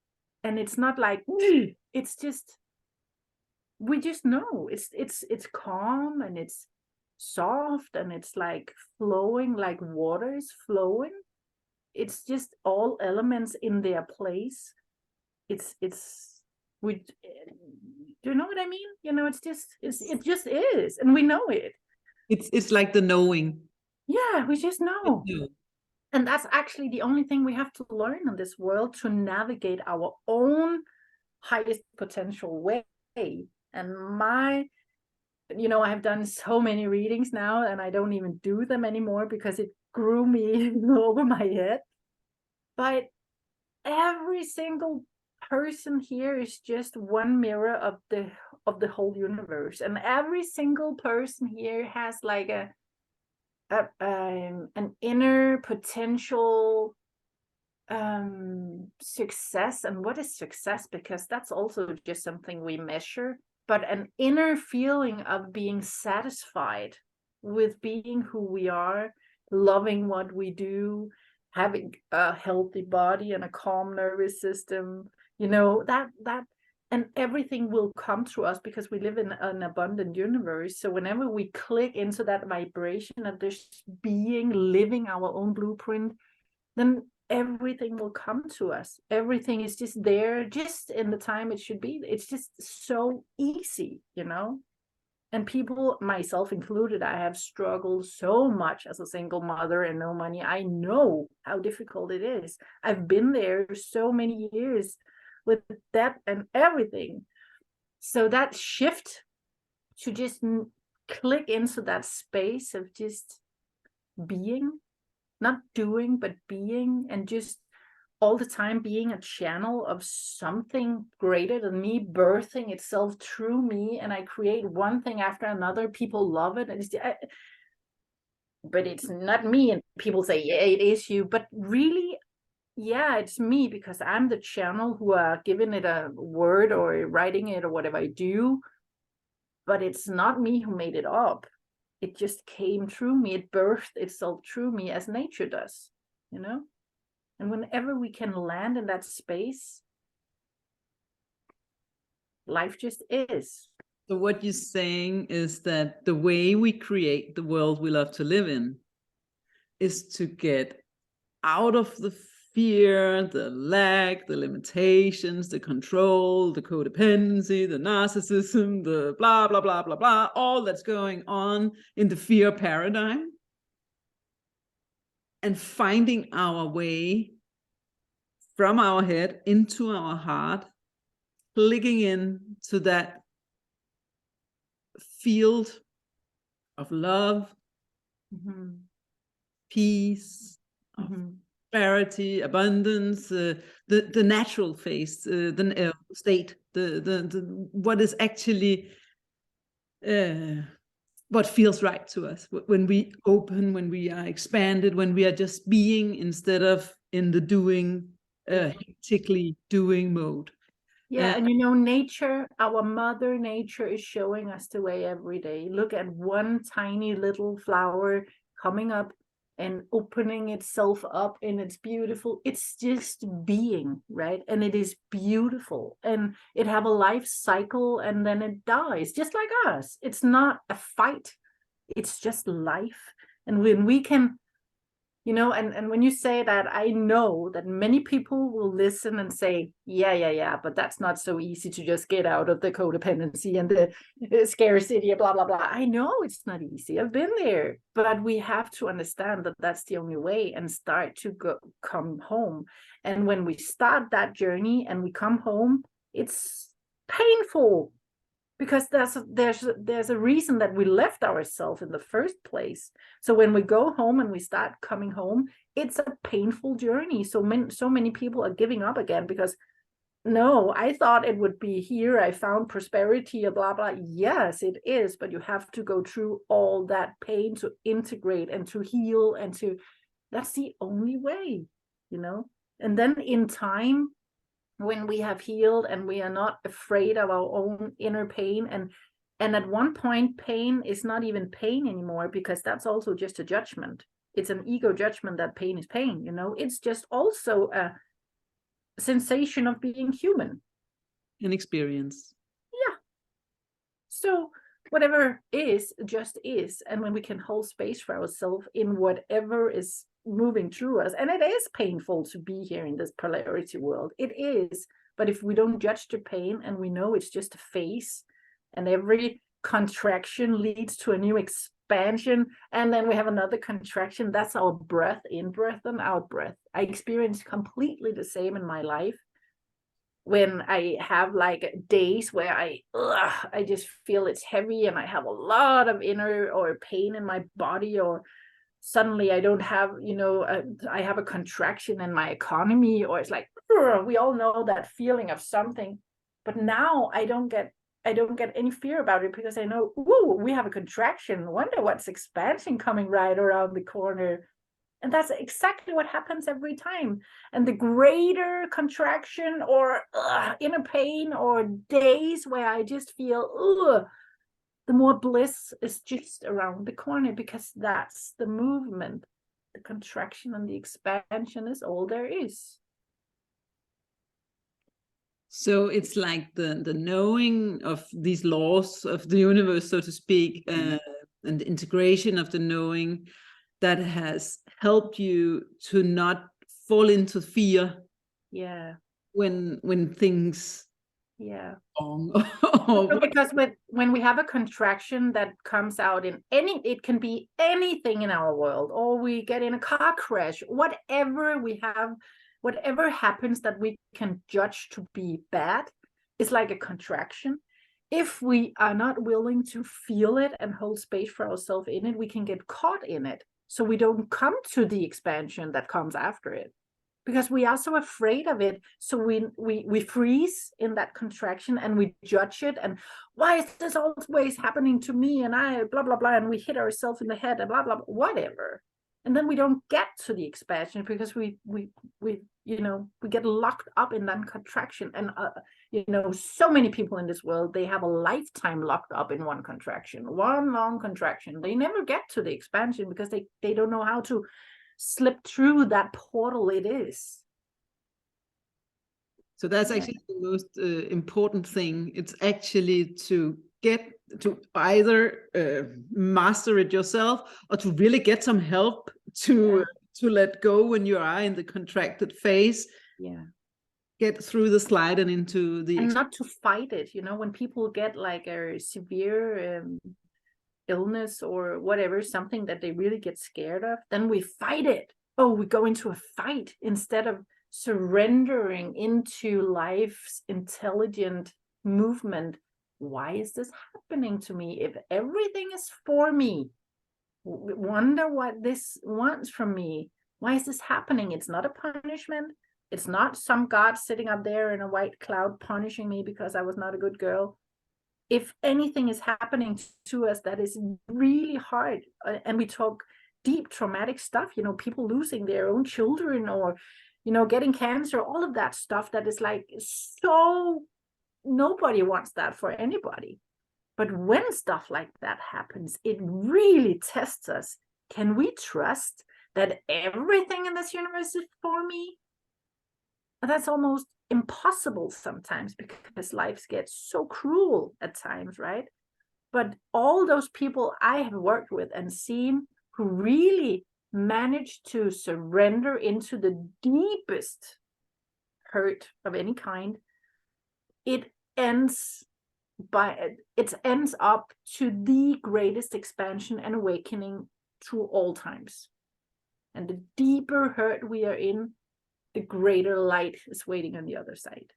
and it's not like it's just, we just know it's calm, and it's soft, and it's like flowing, like water is flowing. It's just all elements in their place. We, do you know what I mean? It just is, and we know it. It's like the knowing. Yeah, we just know. And that's actually the only thing we have to learn in this world, to navigate our own highest potential way. And I have done so many readings now, and I don't even do them anymore because it grew me over my head. But every single person here is just one mirror of the whole universe, and every single person here has like an inner potential success. And what is success? Because that's also just something we measure, but an inner feeling of being satisfied with being who we are, loving what we do, having a healthy body and a calm nervous system, that and everything will come to us because we live in an abundant universe. So whenever we click into that vibration of this being, living our own blueprint, then everything will come to us. Everything is just there, just in the time it should be. It's just so easy, And people, myself included, I have struggled so much as a single mother and no money. I know how difficult it is. I've been there so many years with that and everything. So that shift to just click into that space of just being, not doing, but being, and just all the time being a channel of something greater than me, birthing itself through me, and I create one thing after another. People love it, and but it's not me. And people say, yeah, it is you. But really, yeah, it's me, because I'm the channel who are giving it a word or writing it or whatever I do. But it's not me who made it up. It just came through me. It birthed itself through me, as nature does, you know? And whenever we can land in that space, life just is. So what you're saying is that the way we create the world we love to live in is to get out of the fear, the lack, the limitations, the control, the codependency, the narcissism, the blah, blah, blah, blah, blah, all that's going on in the fear paradigm, and finding our way from our head into our heart, clicking in to that field of love, peace, of prosperity, abundance, the natural phase, the state, the what is actually what feels right to us when we open, when we are expanded, when we are just being instead of in the doing, hectically doing mode. Yeah, and you know, nature, our mother nature is showing us the way every day. Look at one tiny little flower coming up and opening itself up, and it's beautiful. It's just being, right? And it is beautiful, and it have a life cycle, and then it dies, just like us. It's not a fight, it's just life. And when we can, you know, and when you say that, I know that many people will listen and say, yeah, but that's not so easy to just get out of the codependency and the scarcity, blah, blah, blah. I know it's not easy. I've been there, but we have to understand that that's the only way, and start to come home. And when we start that journey and we come home, it's painful, because there's a reason that we left ourselves in the first place. So when we go home and we start coming home, it's a painful journey. So many people are giving up again, because no, I thought it would be here, I found prosperity, blah blah. Yes, it is, but you have to go through all that pain to integrate and to heal, and to, that's the only way, you know. And then in time, when we have healed and we are not afraid of our own inner pain, and at one point pain is not even pain anymore, because that's also just a judgment. It's an ego judgment that pain is pain, you know. It's just also a sensation of being human, an experience. yeah. So whatever is just is. And when we can hold space for ourselves in whatever is moving through us, and it is painful to be here in this polarity world, it is, but if we don't judge the pain, and we know it's just a phase, and every contraction leads to a new expansion, and then we have another contraction, that's our breath, in breath and out breath. I experienced completely the same in my life. When I have like days where I just feel it's heavy, and I have a lot of inner or pain in my body, or suddenly I don't have, you know, I have a contraction in my economy, or it's like, we all know that feeling of something. But now I don't get any fear about it, because I know, ooh, we have a contraction. Wonder what's expansion coming right around the corner. And that's exactly what happens every time. And the greater contraction or inner pain, or days where I just feel, the more bliss is just around the corner, because that's the movement. The contraction and the expansion is all there is. So it's like the knowing of these laws of the universe, so to speak, and the integration of the knowing that has helped you to not fall into fear. Yeah. When things. Yeah. Because when we have a contraction that comes out in it can be anything in our world, or we get in a car crash, whatever we have, whatever happens that we can judge to be bad, is like a contraction. If we are not willing to feel it and hold space for ourselves in it, we can get caught in it. So we don't come to the expansion that comes after it. because we are so afraid of it. So we freeze in that contraction and we judge it. And why is this always happening to me? And I blah, blah, blah. And we hit ourselves in the head and blah, blah, blah, whatever. And then we don't get to the expansion because we get locked up in that contraction. And, so many people in this world, they have a lifetime locked up in one contraction, one long contraction. They never get to the expansion because they don't know how to slip through that portal it is. So that's actually the most important thing. It's actually to get to either master it yourself or to really get some help to let go when you are in the contracted phase. Yeah. Get through the slide and into the... And not to fight it. When people get like a severe illness or whatever, something that they really get scared of, then we fight it. Oh, we go into a fight instead of surrendering into life's intelligent movement. Why is this happening to me? If everything is for me, wonder what this wants from me. Why is this happening? It's not a punishment. It's not some God sitting up there in a white cloud punishing me because I was not a good girl. If anything is happening to us that is really hard, and we talk deep traumatic stuff, people losing their own children or, getting cancer, all of that stuff that is like, so nobody wants that for anybody. But when stuff like that happens, it really tests us. Can we trust that everything in this universe is for me? That's almost impossible sometimes because life gets so cruel at times, right? But all those people I have worked with and seen who really managed to surrender into the deepest hurt of any kind, it ends up to the greatest expansion and awakening through all times. And the deeper hurt we are in, the greater light is waiting on the other side.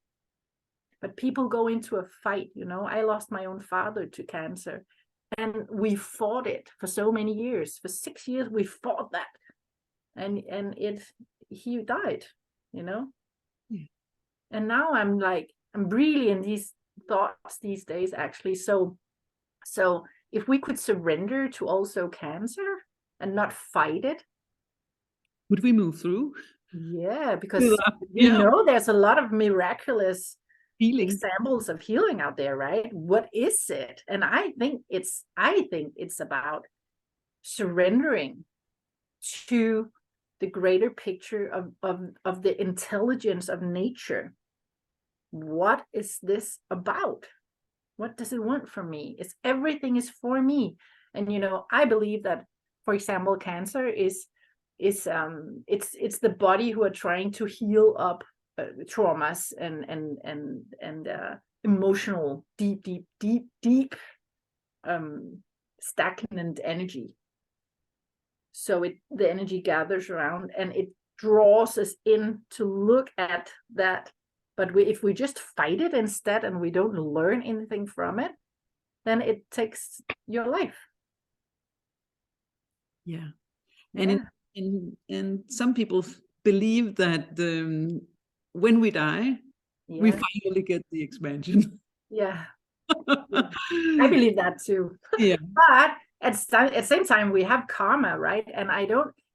But people go into a fight. I lost my own father to cancer, and we fought it for so many years. For 6 years we fought that, and he died. Yeah. And now I'm really in these thoughts these days, actually. So if we could surrender to also cancer and not fight it, would we move through? Yeah, because there's a lot of miraculous healing examples of healing out there, right? What is it? And I think it's about surrendering to the greater picture of the intelligence of nature. What is this about? What does it want from me? Everything is for me. And I believe that, for example, cancer is it's the body who are trying to heal up traumas and emotional deep stagnant energy. So the energy gathers around and it draws us in to look at that. But if we just fight it instead and we don't learn anything from it, then it takes your life. Yeah. And some people believe that when we die, we finally get the expansion. Yeah. I believe that too. Yeah. But at the same time, we have karma, right? And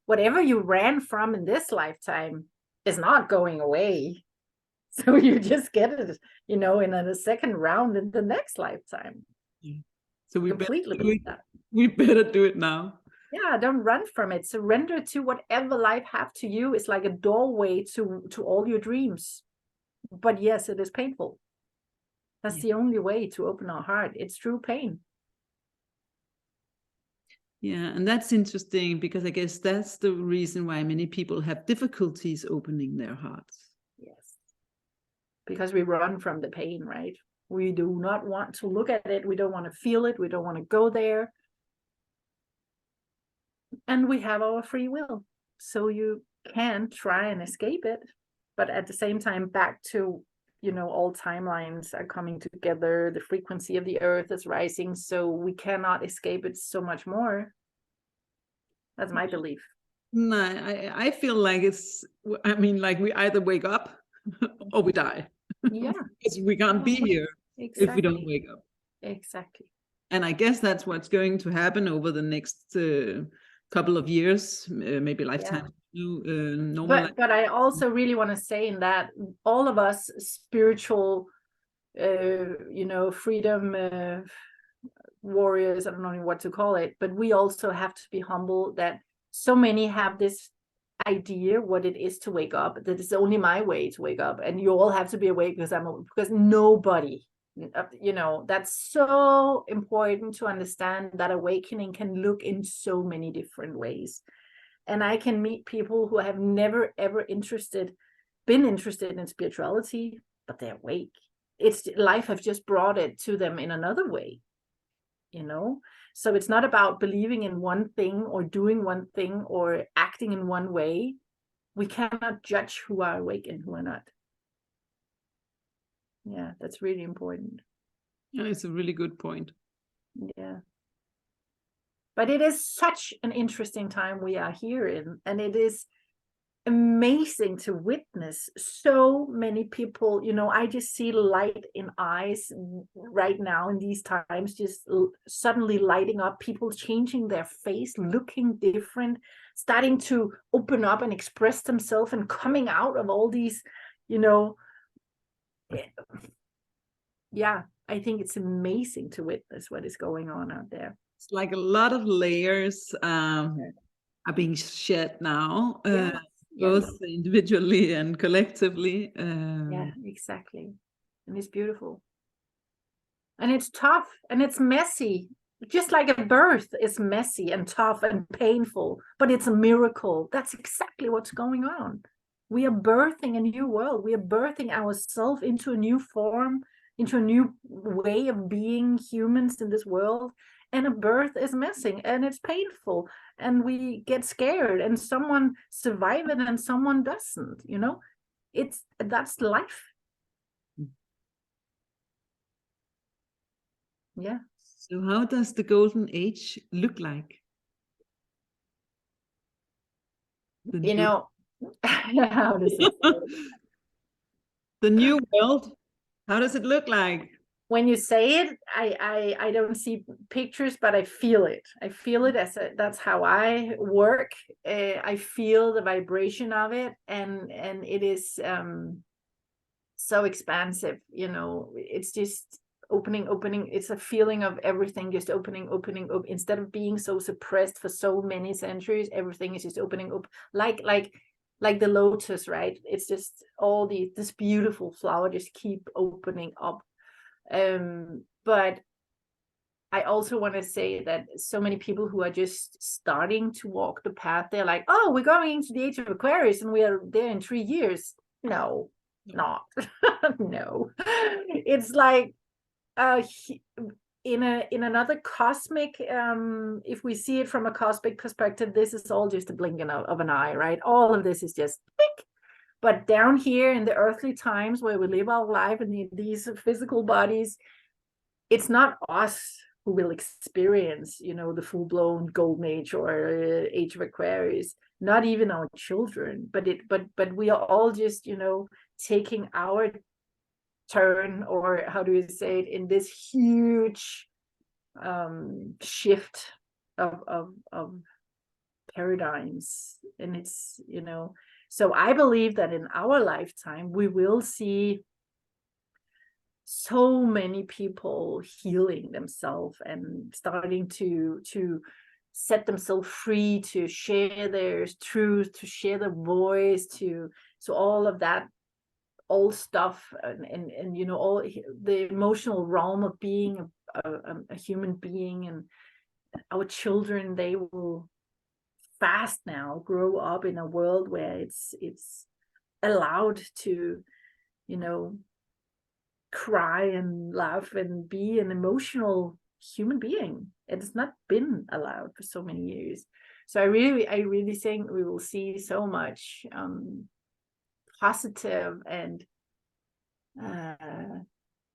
whatever you ran from in this lifetime is not going away. So you just get it, in a second round in the next lifetime. Yeah. So we better do it now. Yeah, don't run from it. Surrender to whatever life have to you. It's like a doorway to all your dreams. But yes, it is painful. That's the only way to open our heart. It's true pain. Yeah, and that's interesting because I guess that's the reason why many people have difficulties opening their hearts. Yes. Because we run from the pain, right? We do not want to look at it. We don't want to feel it. We don't want to go there. And we have our free will. So you can try and escape it. But at the same time, back to, all timelines are coming together. The frequency of the earth is rising. So we cannot escape it so much more. That's my belief. No, I feel like I mean, like we either wake up or we die. Yeah. Because we can't be here if we don't Exactly. wake up. Exactly. And I guess that's what's going to happen over the next couple of years, maybe Yeah. lifetime. Normal. But I also really want to say in that all of us spiritual, freedom warriors, I don't know what to call it, but we also have to be humble that so many have this idea what it is to wake up, that it's only my way to wake up, and you all have to be awake because nobody, that's so important to understand that awakening can look in so many different ways. And I can meet people who have never ever been interested in spirituality, but they're awake. It's life have just brought it to them in another way. So it's not about believing in one thing or doing one thing or acting in one way. We cannot judge who are awake and who are not. Yeah, that's really important. Yeah, it's a really good point. Yeah. But it is such an interesting time we are here in, and it is amazing to witness so many people. I just see light in eyes right now in these times, just suddenly lighting up, people changing their face, looking different, starting to open up and express themselves and coming out of all these, yeah, I think it's amazing to witness what is going on out there. It's like a lot of layers are being shed now. Yes. Both individually and collectively. Yeah, exactly. And it's beautiful. And it's tough and it's messy. Just like a birth is messy and tough and painful, but it's a miracle. That's exactly what's going on. We are birthing a new world. We are birthing ourselves into a new form, into a new way of being humans in this world. And a birth is messy and it's painful. And we get scared and someone survives it and someone doesn't, that's life. Yeah. So how does the golden age look like? How does it The new world, how does it look like? when you say it, I don't see pictures, but I feel it. I feel it that's how I work. I feel the vibration of it, and it is so expansive. It's just opening. It's a feeling of everything just opening. Instead of being so suppressed for so many centuries, everything is just opening up, like the lotus, right? It's just all this beautiful flower just keep opening up. But I also want to say that so many people who are just starting to walk the path, they're like, oh, we're going into the age of Aquarius and we are there in 3 years. No, not. No. It's like in another cosmic, if we see it from a cosmic perspective, this is all just a blinking of an eye, right? All of this is just blink. But down here in the earthly times where we live our life in these physical bodies, it's not us who will experience, the full-blown golden age or age of Aquarius, not even our children, but we are all just, taking our turn, or how do you say it, in this huge shift of paradigms. And it's, so I believe that in our lifetime we will see so many people healing themselves and starting to set themselves free, to share their truth, to share their voice, so all of that old stuff and all the emotional realm of being a human being. And our children, they will fast now grow up in a world where it's allowed to cry and laugh and be an emotional human being. It's not been allowed for so many years. So I really think we will see so much positive and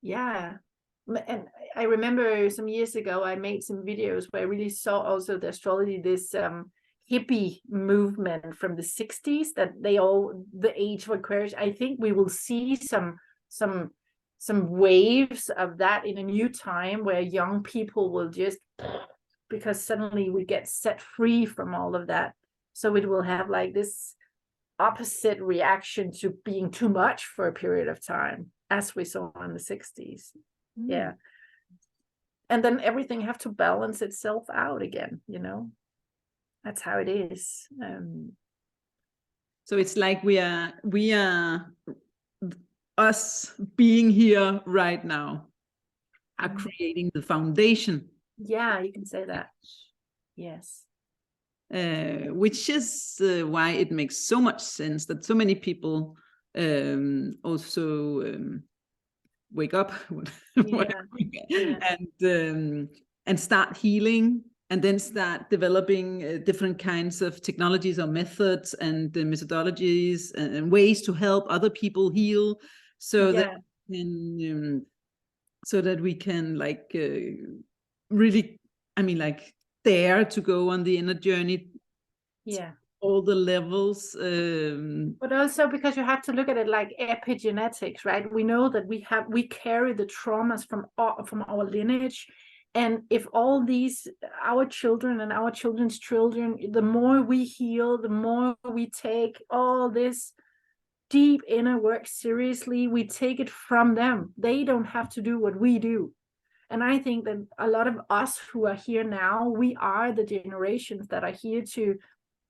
yeah. And I remember some years ago I made some videos where I really saw also the astrology, this hippie movement from the 60s, that the age of Aquarius, I think we will see some waves of that in a new time, where young people will just, because suddenly we get set free from all of that. So it will have like this opposite reaction to being too much for a period of time, as we saw in the 60s. Yeah. And then everything have to balance itself out again, you know. That's how it is. So it's like we are us being here right now are creating the foundation. Yeah, you can say that. Yes. Which is why it makes so much sense that so many people also wake up and start healing, and then start developing different kinds of technologies or methods and methodologies and ways to help other people heal, so that we can like really, I mean, like dare to go on the inner journey. Yeah. All the levels. But also because you have to look at it like epigenetics, right? We know that we carry the traumas from our lineage. And if all these, our children and our children's children, the more we heal, the more we take all this deep inner work seriously, we take it from them. They don't have to do what we do. And I think that a lot of us who are here now, we are the generations that are here to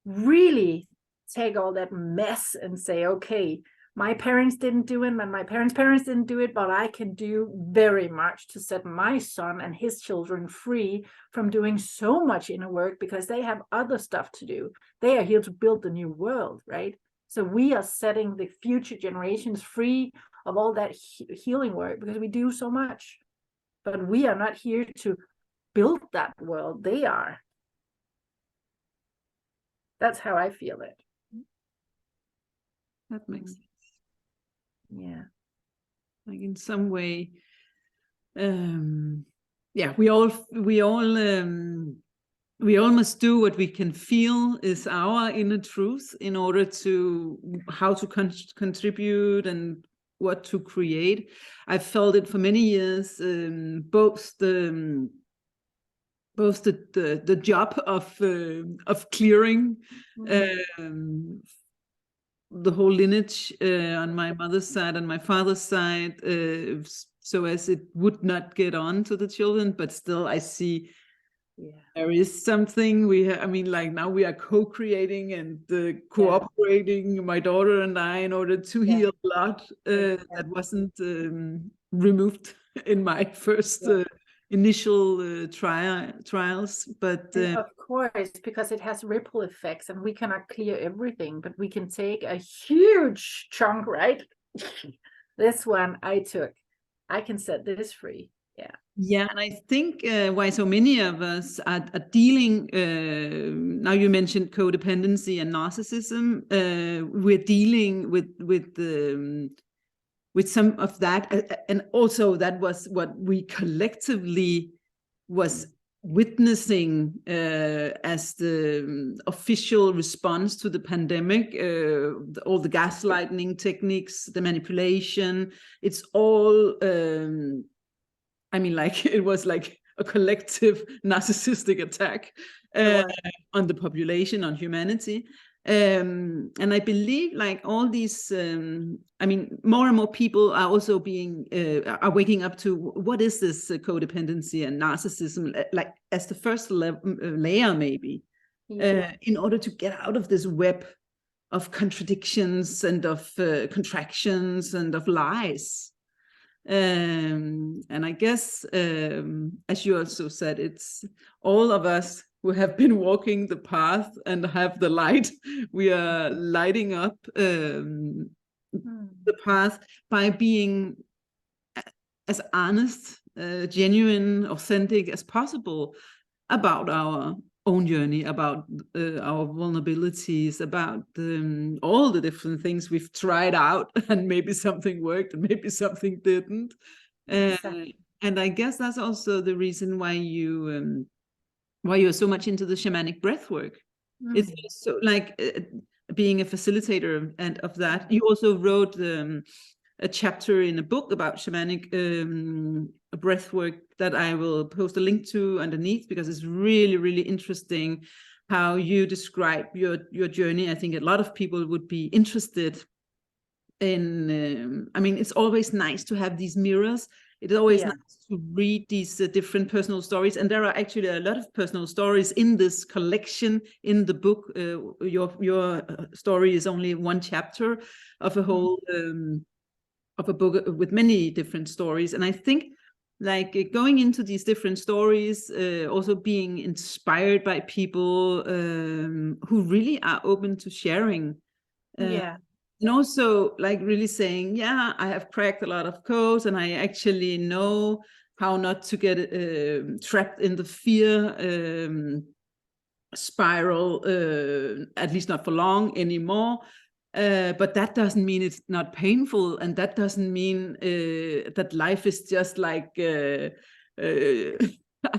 really take all that mess and say, okay, my parents didn't do it, and my parents' parents didn't do it, but I can do very much to set my son and his children free from doing so much inner work, because they have other stuff to do. They are here to build the new world, right? So we are setting the future generations free of all that healing work, because we do so much. But we are not here to build that world. They are. That's how I feel it. That makes sense. Yeah. Like in some way, yeah, we all must do what we can feel is our inner truth in order to how to contribute and what to create. I've felt it for many years, both the job of clearing the whole lineage on my mother's side and my father's side, so as it would not get on to the children, but still I see there is something I mean, like now we are co-creating and cooperating, my daughter and I, in order to heal a lot that wasn't removed in my first initial trials, but of course, because it has ripple effects, and we cannot clear everything, but we can take a huge chunk, right? This one I can set this free. Yeah, and I think why so many of us are dealing, now you mentioned codependency and narcissism, we're dealing with some of that, and also that was what we collectively was witnessing as the official response to the pandemic, all the gaslighting techniques, the manipulation, it's all I mean, like it was like a collective narcissistic attack on the population, on humanity. And I believe like all these, I mean, more and more people are also are waking up to what is this codependency and narcissism, like as the first layer maybe, in order to get out of this web of contradictions and of contractions and of lies. And I guess, as you also said, it's all of us who have been walking the path and have the light. We are lighting up the path by being as honest, genuine, authentic as possible about our own journey, about our vulnerabilities, about all the different things we've tried out, and maybe something worked and maybe something didn't. And I guess that's also the reason why you are so much into the shamanic breathwork. It's Mm. so like being a facilitator and of that. You also wrote a chapter in a book about shamanic breathwork that I will post a link to underneath, because it's really, really interesting how you describe your journey. I think a lot of people would be interested in. I mean, it's always nice to have these mirrors. It's always Yeah. nice to read these different personal stories, and there are actually a lot of personal stories in this collection in the book. Your story is only one chapter of a whole of a book with many different stories, and I think like going into these different stories, also being inspired by people who really are open to sharing. Yeah. And also like really saying, yeah, I have cracked a lot of codes and I actually know how not to get trapped in the fear spiral, at least not for long anymore. But that doesn't mean it's not painful, and that doesn't mean that life is just like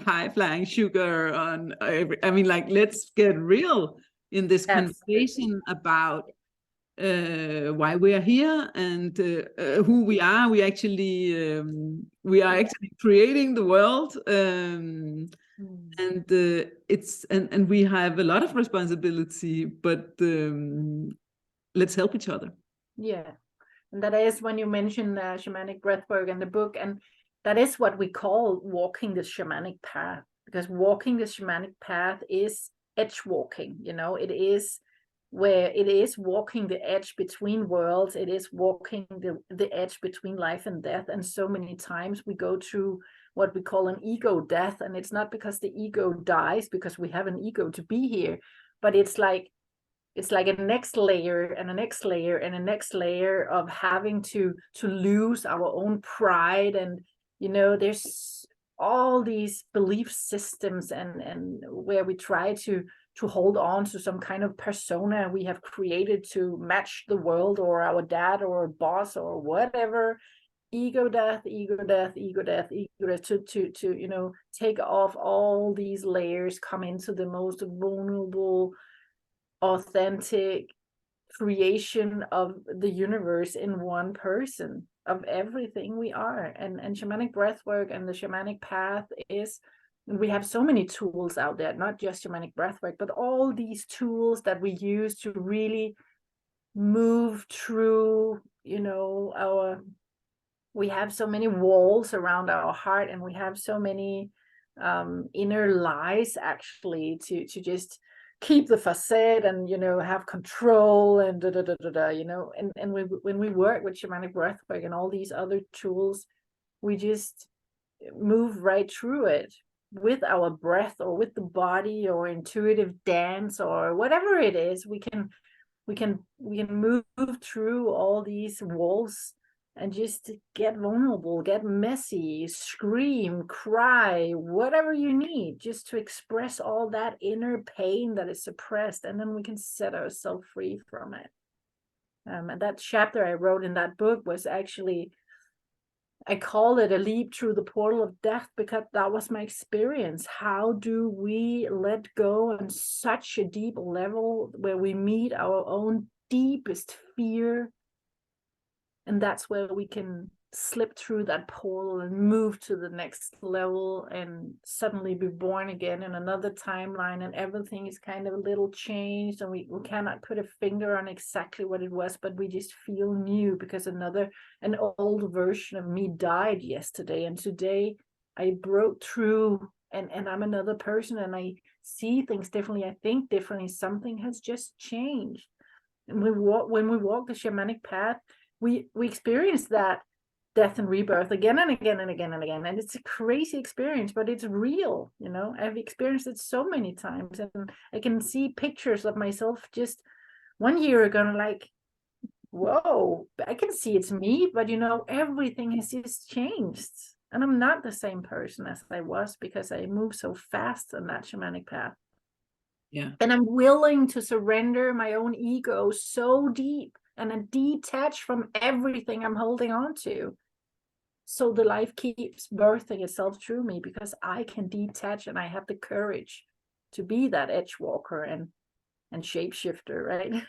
high flying sugar on every. I mean, like, let's get real in this Absolutely. conversation about why we are here and who we are. We are Yeah. actually creating the world, Mm. and it's and we have a lot of responsibility, but let's help each other. Yeah. And that is when you mention shamanic breathwork in the book, and that is what we call walking the shamanic path, because walking the shamanic path is edge walking. It is where it is walking the edge between worlds. It is walking the edge between life and death. And so many times we go through what we call an ego death, and it's not because the ego dies because we have an ego to be here, but it's like a next layer and a next layer and a next layer of having to lose our own pride. And there's all these belief systems and where we try to hold on to some kind of persona we have created to match the world or our dad or boss or whatever. Ego death, ego death, ego death, ego death, to take off all these layers, come into the most vulnerable, authentic creation of the universe in one person, of everything we are. And shamanic breathwork and the shamanic path is, we have so many tools out there, not just shamanic breathwork, but all these tools that we use to really move through, we have so many walls around our heart, and we have so many inner lies actually to just keep the facade and have control and and when we work with shamanic breathwork and all these other tools, we just move right through it with our breath or with the body or intuitive dance or whatever it is. We can move through all these walls and just get vulnerable, get messy, scream, cry, whatever you need, just to express all that inner pain that is suppressed, and then we can set ourselves free from it. And that chapter I wrote in that book was actually, I call it a leap through the portal of death, because that was my experience. How do we let go on such a deep level where we meet our own deepest fear? And that's where we can slip through that portal and move to the next level and suddenly be born again in another timeline, and everything is kind of a little changed, and we cannot put a finger on exactly what it was, but we just feel new because an old version of me died yesterday, and today I broke through, and I'm another person, and I see things differently, I think differently, something has just changed. And when we walk the shamanic path, we experience that death and rebirth again and again and again and again, and it's a crazy experience, but it's real. I've experienced it so many times, and I can see pictures of myself just 1 year ago, and like, whoa, I can see it's me, but everything has just changed, and I'm not the same person as I was because I moved so fast on that shamanic path. Yeah. And I'm willing to surrender my own ego so deep and detach from everything I'm holding on to, so the life keeps birthing itself through me, because I can detach and I have the courage to be that edge walker and and shapeshifter, right?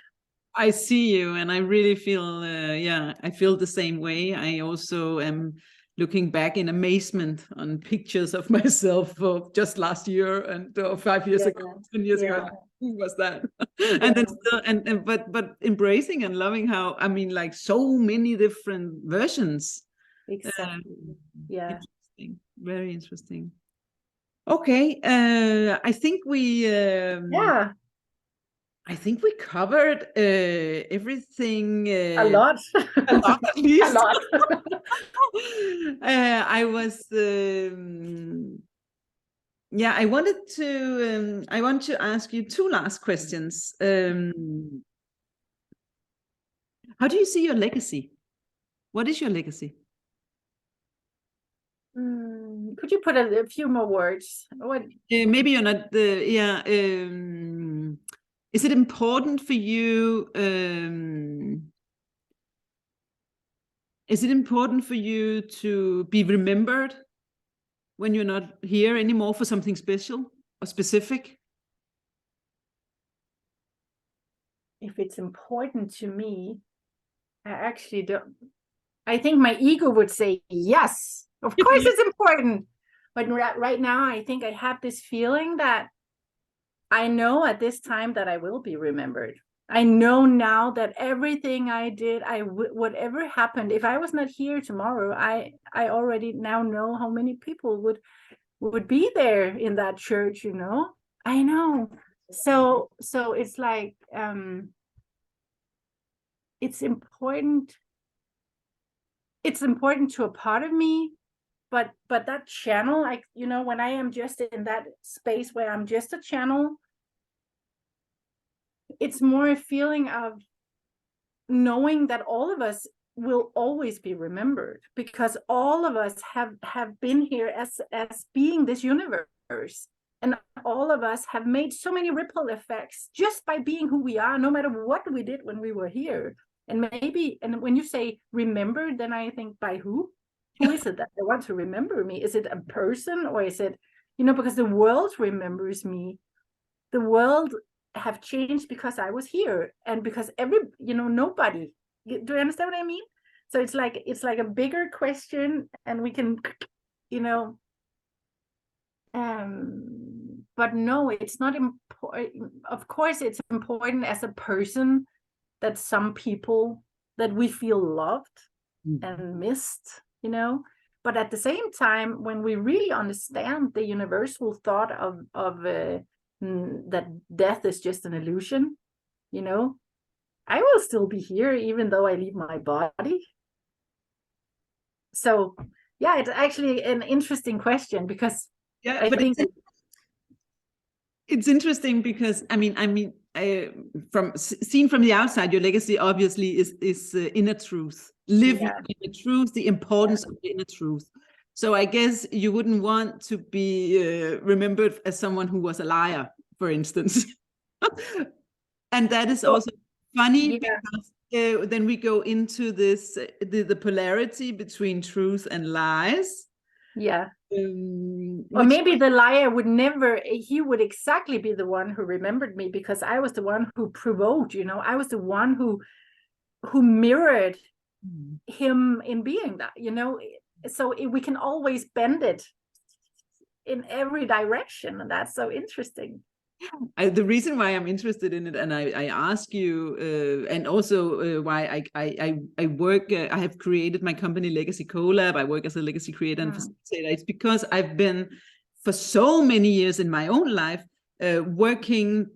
I see you, and I really feel, I feel the same way. I also am looking back in amazement on pictures of myself of just last year and 5 years ago, 10 years ago. Like, who was that? And then still, but embracing and loving how, I mean, like so many different versions. Exactly. Interesting, very interesting. Okay, I think we I think we covered everything. A lot. A lot, at least. A lot. I was, I wanted to, I want to ask you two last questions. How do you see your legacy? What is your legacy? Could you put a few more words? What? Maybe you're not the, is it important for you? Is it important for you to be remembered when you're not here anymore for something special or specific? If it's important to me, I actually don't. I think my ego would say, yes, of course it's important. But right now, I think I have this feeling that I know at this time that I will be remembered. I know now that everything I did, whatever happened, if I was not here tomorrow, I already now know how many people would be there in that church, you know. I know. So it's like it's important. It's important to a part of me, but that channel, like, you know, when I am just in that space where I'm just a channel, it's more a feeling of knowing that all of us will always be remembered, because all of us have been here as being this universe, and all of us have made so many ripple effects just by being who we are, no matter what we did when we were here. And maybe, and when you say remembered, then I think, by who is it that they want to remember me? Is it a person, or is it, you know, because the world remembers me, the world have changed because I was here, and because nobody, do you understand what I mean? So it's like a bigger question, and we can, you know, but no, it's not important. Of course it's important as a person that some people, that we feel loved and missed, you know. But at the same time, when we really understand the universal thought of that death is just an illusion, you know, I will still be here even though I leave my body. So yeah, it's actually an interesting question, because I think it's interesting because I mean, from seen from the outside, your legacy obviously is inner truth, living inner truth, the importance of the inner truth. So I guess you wouldn't want to be remembered as someone who was a liar, for instance. And that is also funny, because then we go into this the polarity between truth and lies. Or maybe the liar would never, he would exactly be the one who remembered me, because I was the one who provoked, you know, I was the one who mirrored him in being that, you know. So we can always bend it in every direction, and that's so interesting. The reason why I'm interested in it, and I ask you, and also why I work, I have created my company Legacy Collab. I work as a legacy creator and facilitator. It's because I've been for so many years in my own life working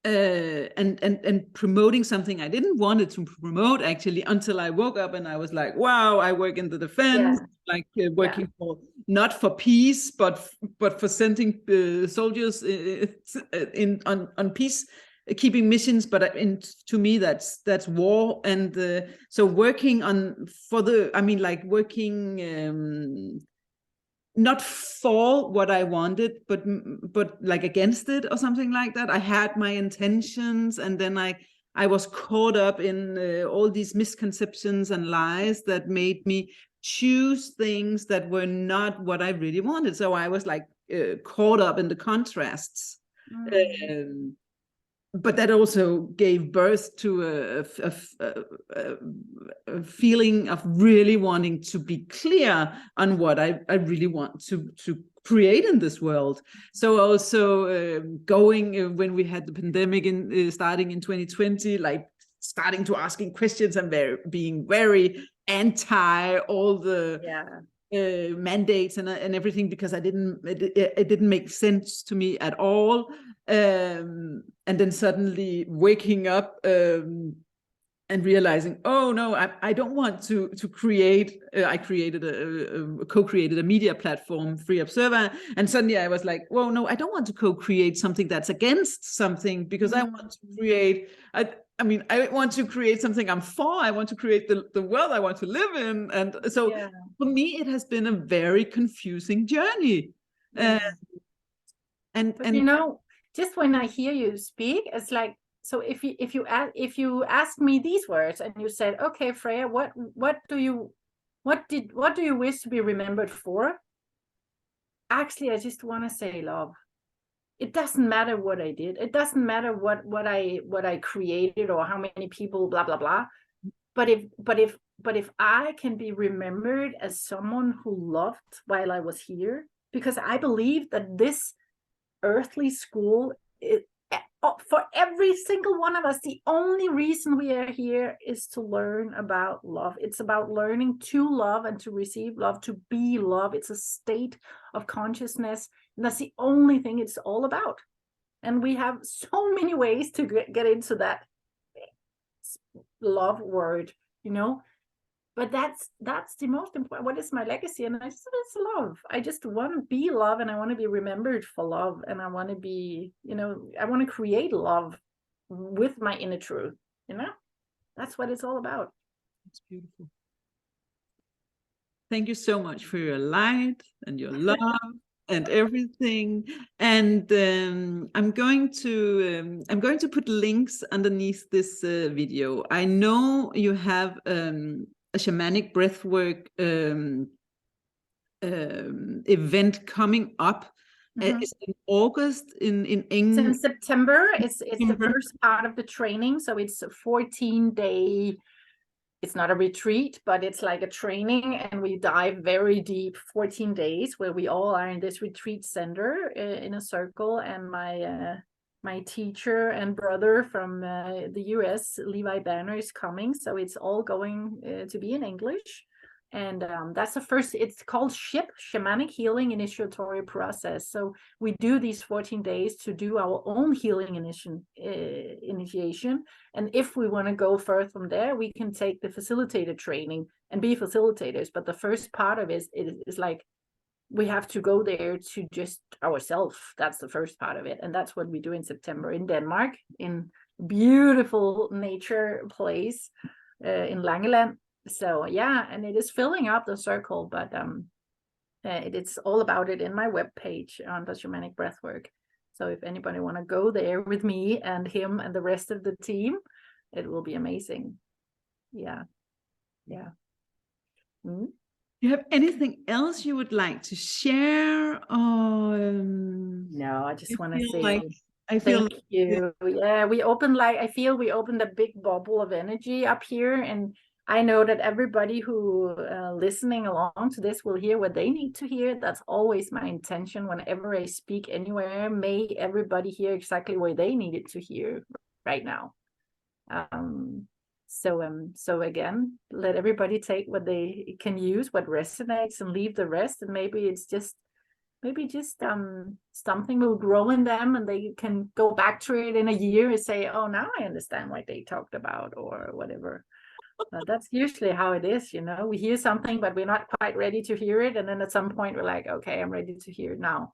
and promoting something I didn't want it to promote, actually, until I woke up and I was like, wow, I work in the defense, like working for, not for peace, but for sending soldiers on peace keeping missions. But to me, that's war. And so working on working not for what I wanted, but like against it or something like that. I had my intentions, and then I was caught up in all these misconceptions and lies that made me choose things that were not what I really wanted. So I was like caught up in the contrasts. but that also gave birth to a feeling of really wanting to be clear on what I really want to create in this world. So also going when we had the pandemic starting in 2020, like starting to asking questions and being very anti all the mandates and everything, because it didn't make sense to me at all. And then suddenly waking up and realizing, oh no, I don't want to create. I created co-created a media platform, Freyiia Observer, and suddenly I was like, whoa, no, I don't want to co-create something that's against something, because I want to create. I mean, I want to create something I'm for. I want to create the world I want to live in, and so for me, it has been a very confusing journey. But And you know, just when I hear you speak, it's like, so if you ask me these words and you said, okay, Freya, what do you wish to be remembered for? Actually, I just want to say love. It doesn't matter what I did. It doesn't matter what I created or how many people, blah blah blah. But if I can be remembered as someone who loved while I was here, because I believe that this earthly school, for every single one of us, the only reason we are here is to learn about love. It's about learning to love and to receive love, to be love. It's a state of consciousness, and that's the only thing it's all about. And we have so many ways to get into that love word, you know. But that's the most important. What is my legacy? And I said, it's love. I just want to be love, and I want to be remembered for love, and I want to be, you know, I want to create love with my inner truth, you know. That's what it's all about. It's beautiful. Thank you so much for your light and your love and everything. And I'm going to put links underneath this video. I know you have a shamanic breathwork event coming up. It's in August in It's in September. It's the first part of the training, so it's a 14-day. It's not a retreat, but it's like a training, and we dive very deep, 14 days, where we all are in this retreat center in a circle. And my teacher and brother from the US, Levi Banner, is coming. So it's all going to be in English. And that's the first. It's called Shamanic Healing Initiatory Process. So we do these 14 days to do our own healing initiation. And if we want to go further from there, we can take the facilitator training and be facilitators. But the first part of it is like, we have to go there to just ourselves. That's the first part of it. And that's what we do in September in Denmark, in beautiful nature place in Langeland. So yeah, and it is filling up the circle, but it's all about it in my webpage on the Shamanic Breathwork. So if anybody want to go there with me and him and the rest of the team, it will be amazing. Yeah. Do you have anything else you would like to share? No, I just want to say thank you. Yeah, I feel we opened a big bubble of energy up here, and I know that everybody who listening along to this will hear what they need to hear. That's always my intention whenever I speak anywhere. May everybody hear exactly what they needed to hear right now. So again, let everybody take what they can use, what resonates, and leave the rest. And maybe something will grow in them, and they can go back to it in a year and say, oh, now I understand what they talked about, or whatever. That's usually how it is, you know. We hear something, but we're not quite ready to hear it, and then at some point we're like, okay, I'm ready to hear it now.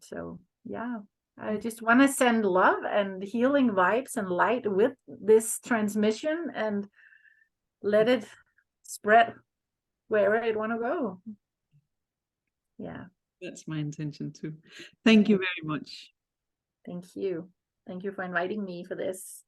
So yeah, I just want to send love and healing vibes and light with this transmission, and let it spread wherever it want to go. Yeah, that's my intention too. Thank you very much. Thank you for inviting me for this.